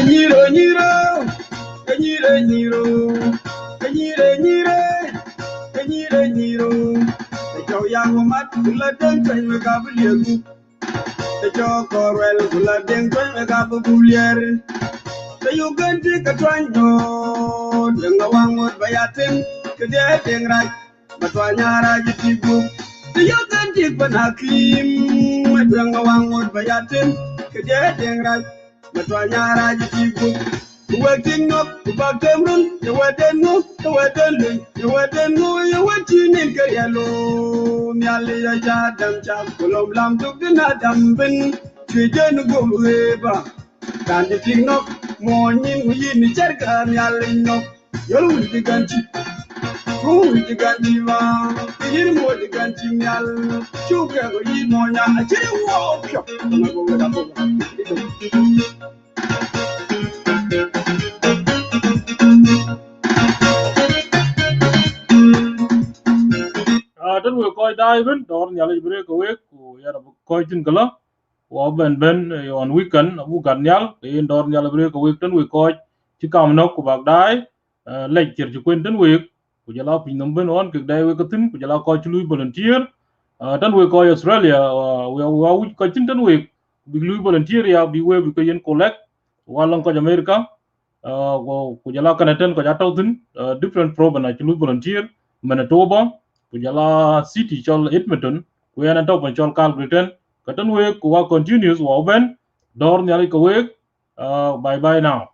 Nyiro nyiro, nyiro nyiro, nyiro nyiro, nyiro nyiro. Ejo yang mat kula den twen me ka bulier. Ejo korwel kula den twen me ka bulier. The Uganda Katwanyo, the Wangwood Bayatin, Kadia Dengra, Matwanyara Yitibu, the Uganda Panakim, the Wangwood Bayatin, Kadia Dengra, Matwanyara Yitibu. Working up about them, the wedding, the wedding, the wedding, you were tuning Kayalo, Mialia Jadam Chakulom Lam took the Nadam, Trijan go river. Can the king up morning we in the charga yelling you'll with the ganchi, who with the ganchiva, the yin more the ganchimial, sugar, we moya, a chill walk. tan we koy diven dor nyale bre ko we ku ya koy tin kala wa ben on weekend bu gan nyal in dor nyale bre ko we tan we koy ci kam no ku bag dai lek cer ci kwen tan we ku jala pin nom ben on ke dai we ko tin ku jala koy ci lui volunteer tan we koy Australia we koy tin tan we bi lui volunteer ya bi we bi ko yen collect walan ko America ku jala kanatan ko jataw tin different program ci lui volunteer Manitoba kujala city chol Edmonton kuyana to chol Carl Britain katan we kuwa continues wa ben dor nyali ko we bye bye now.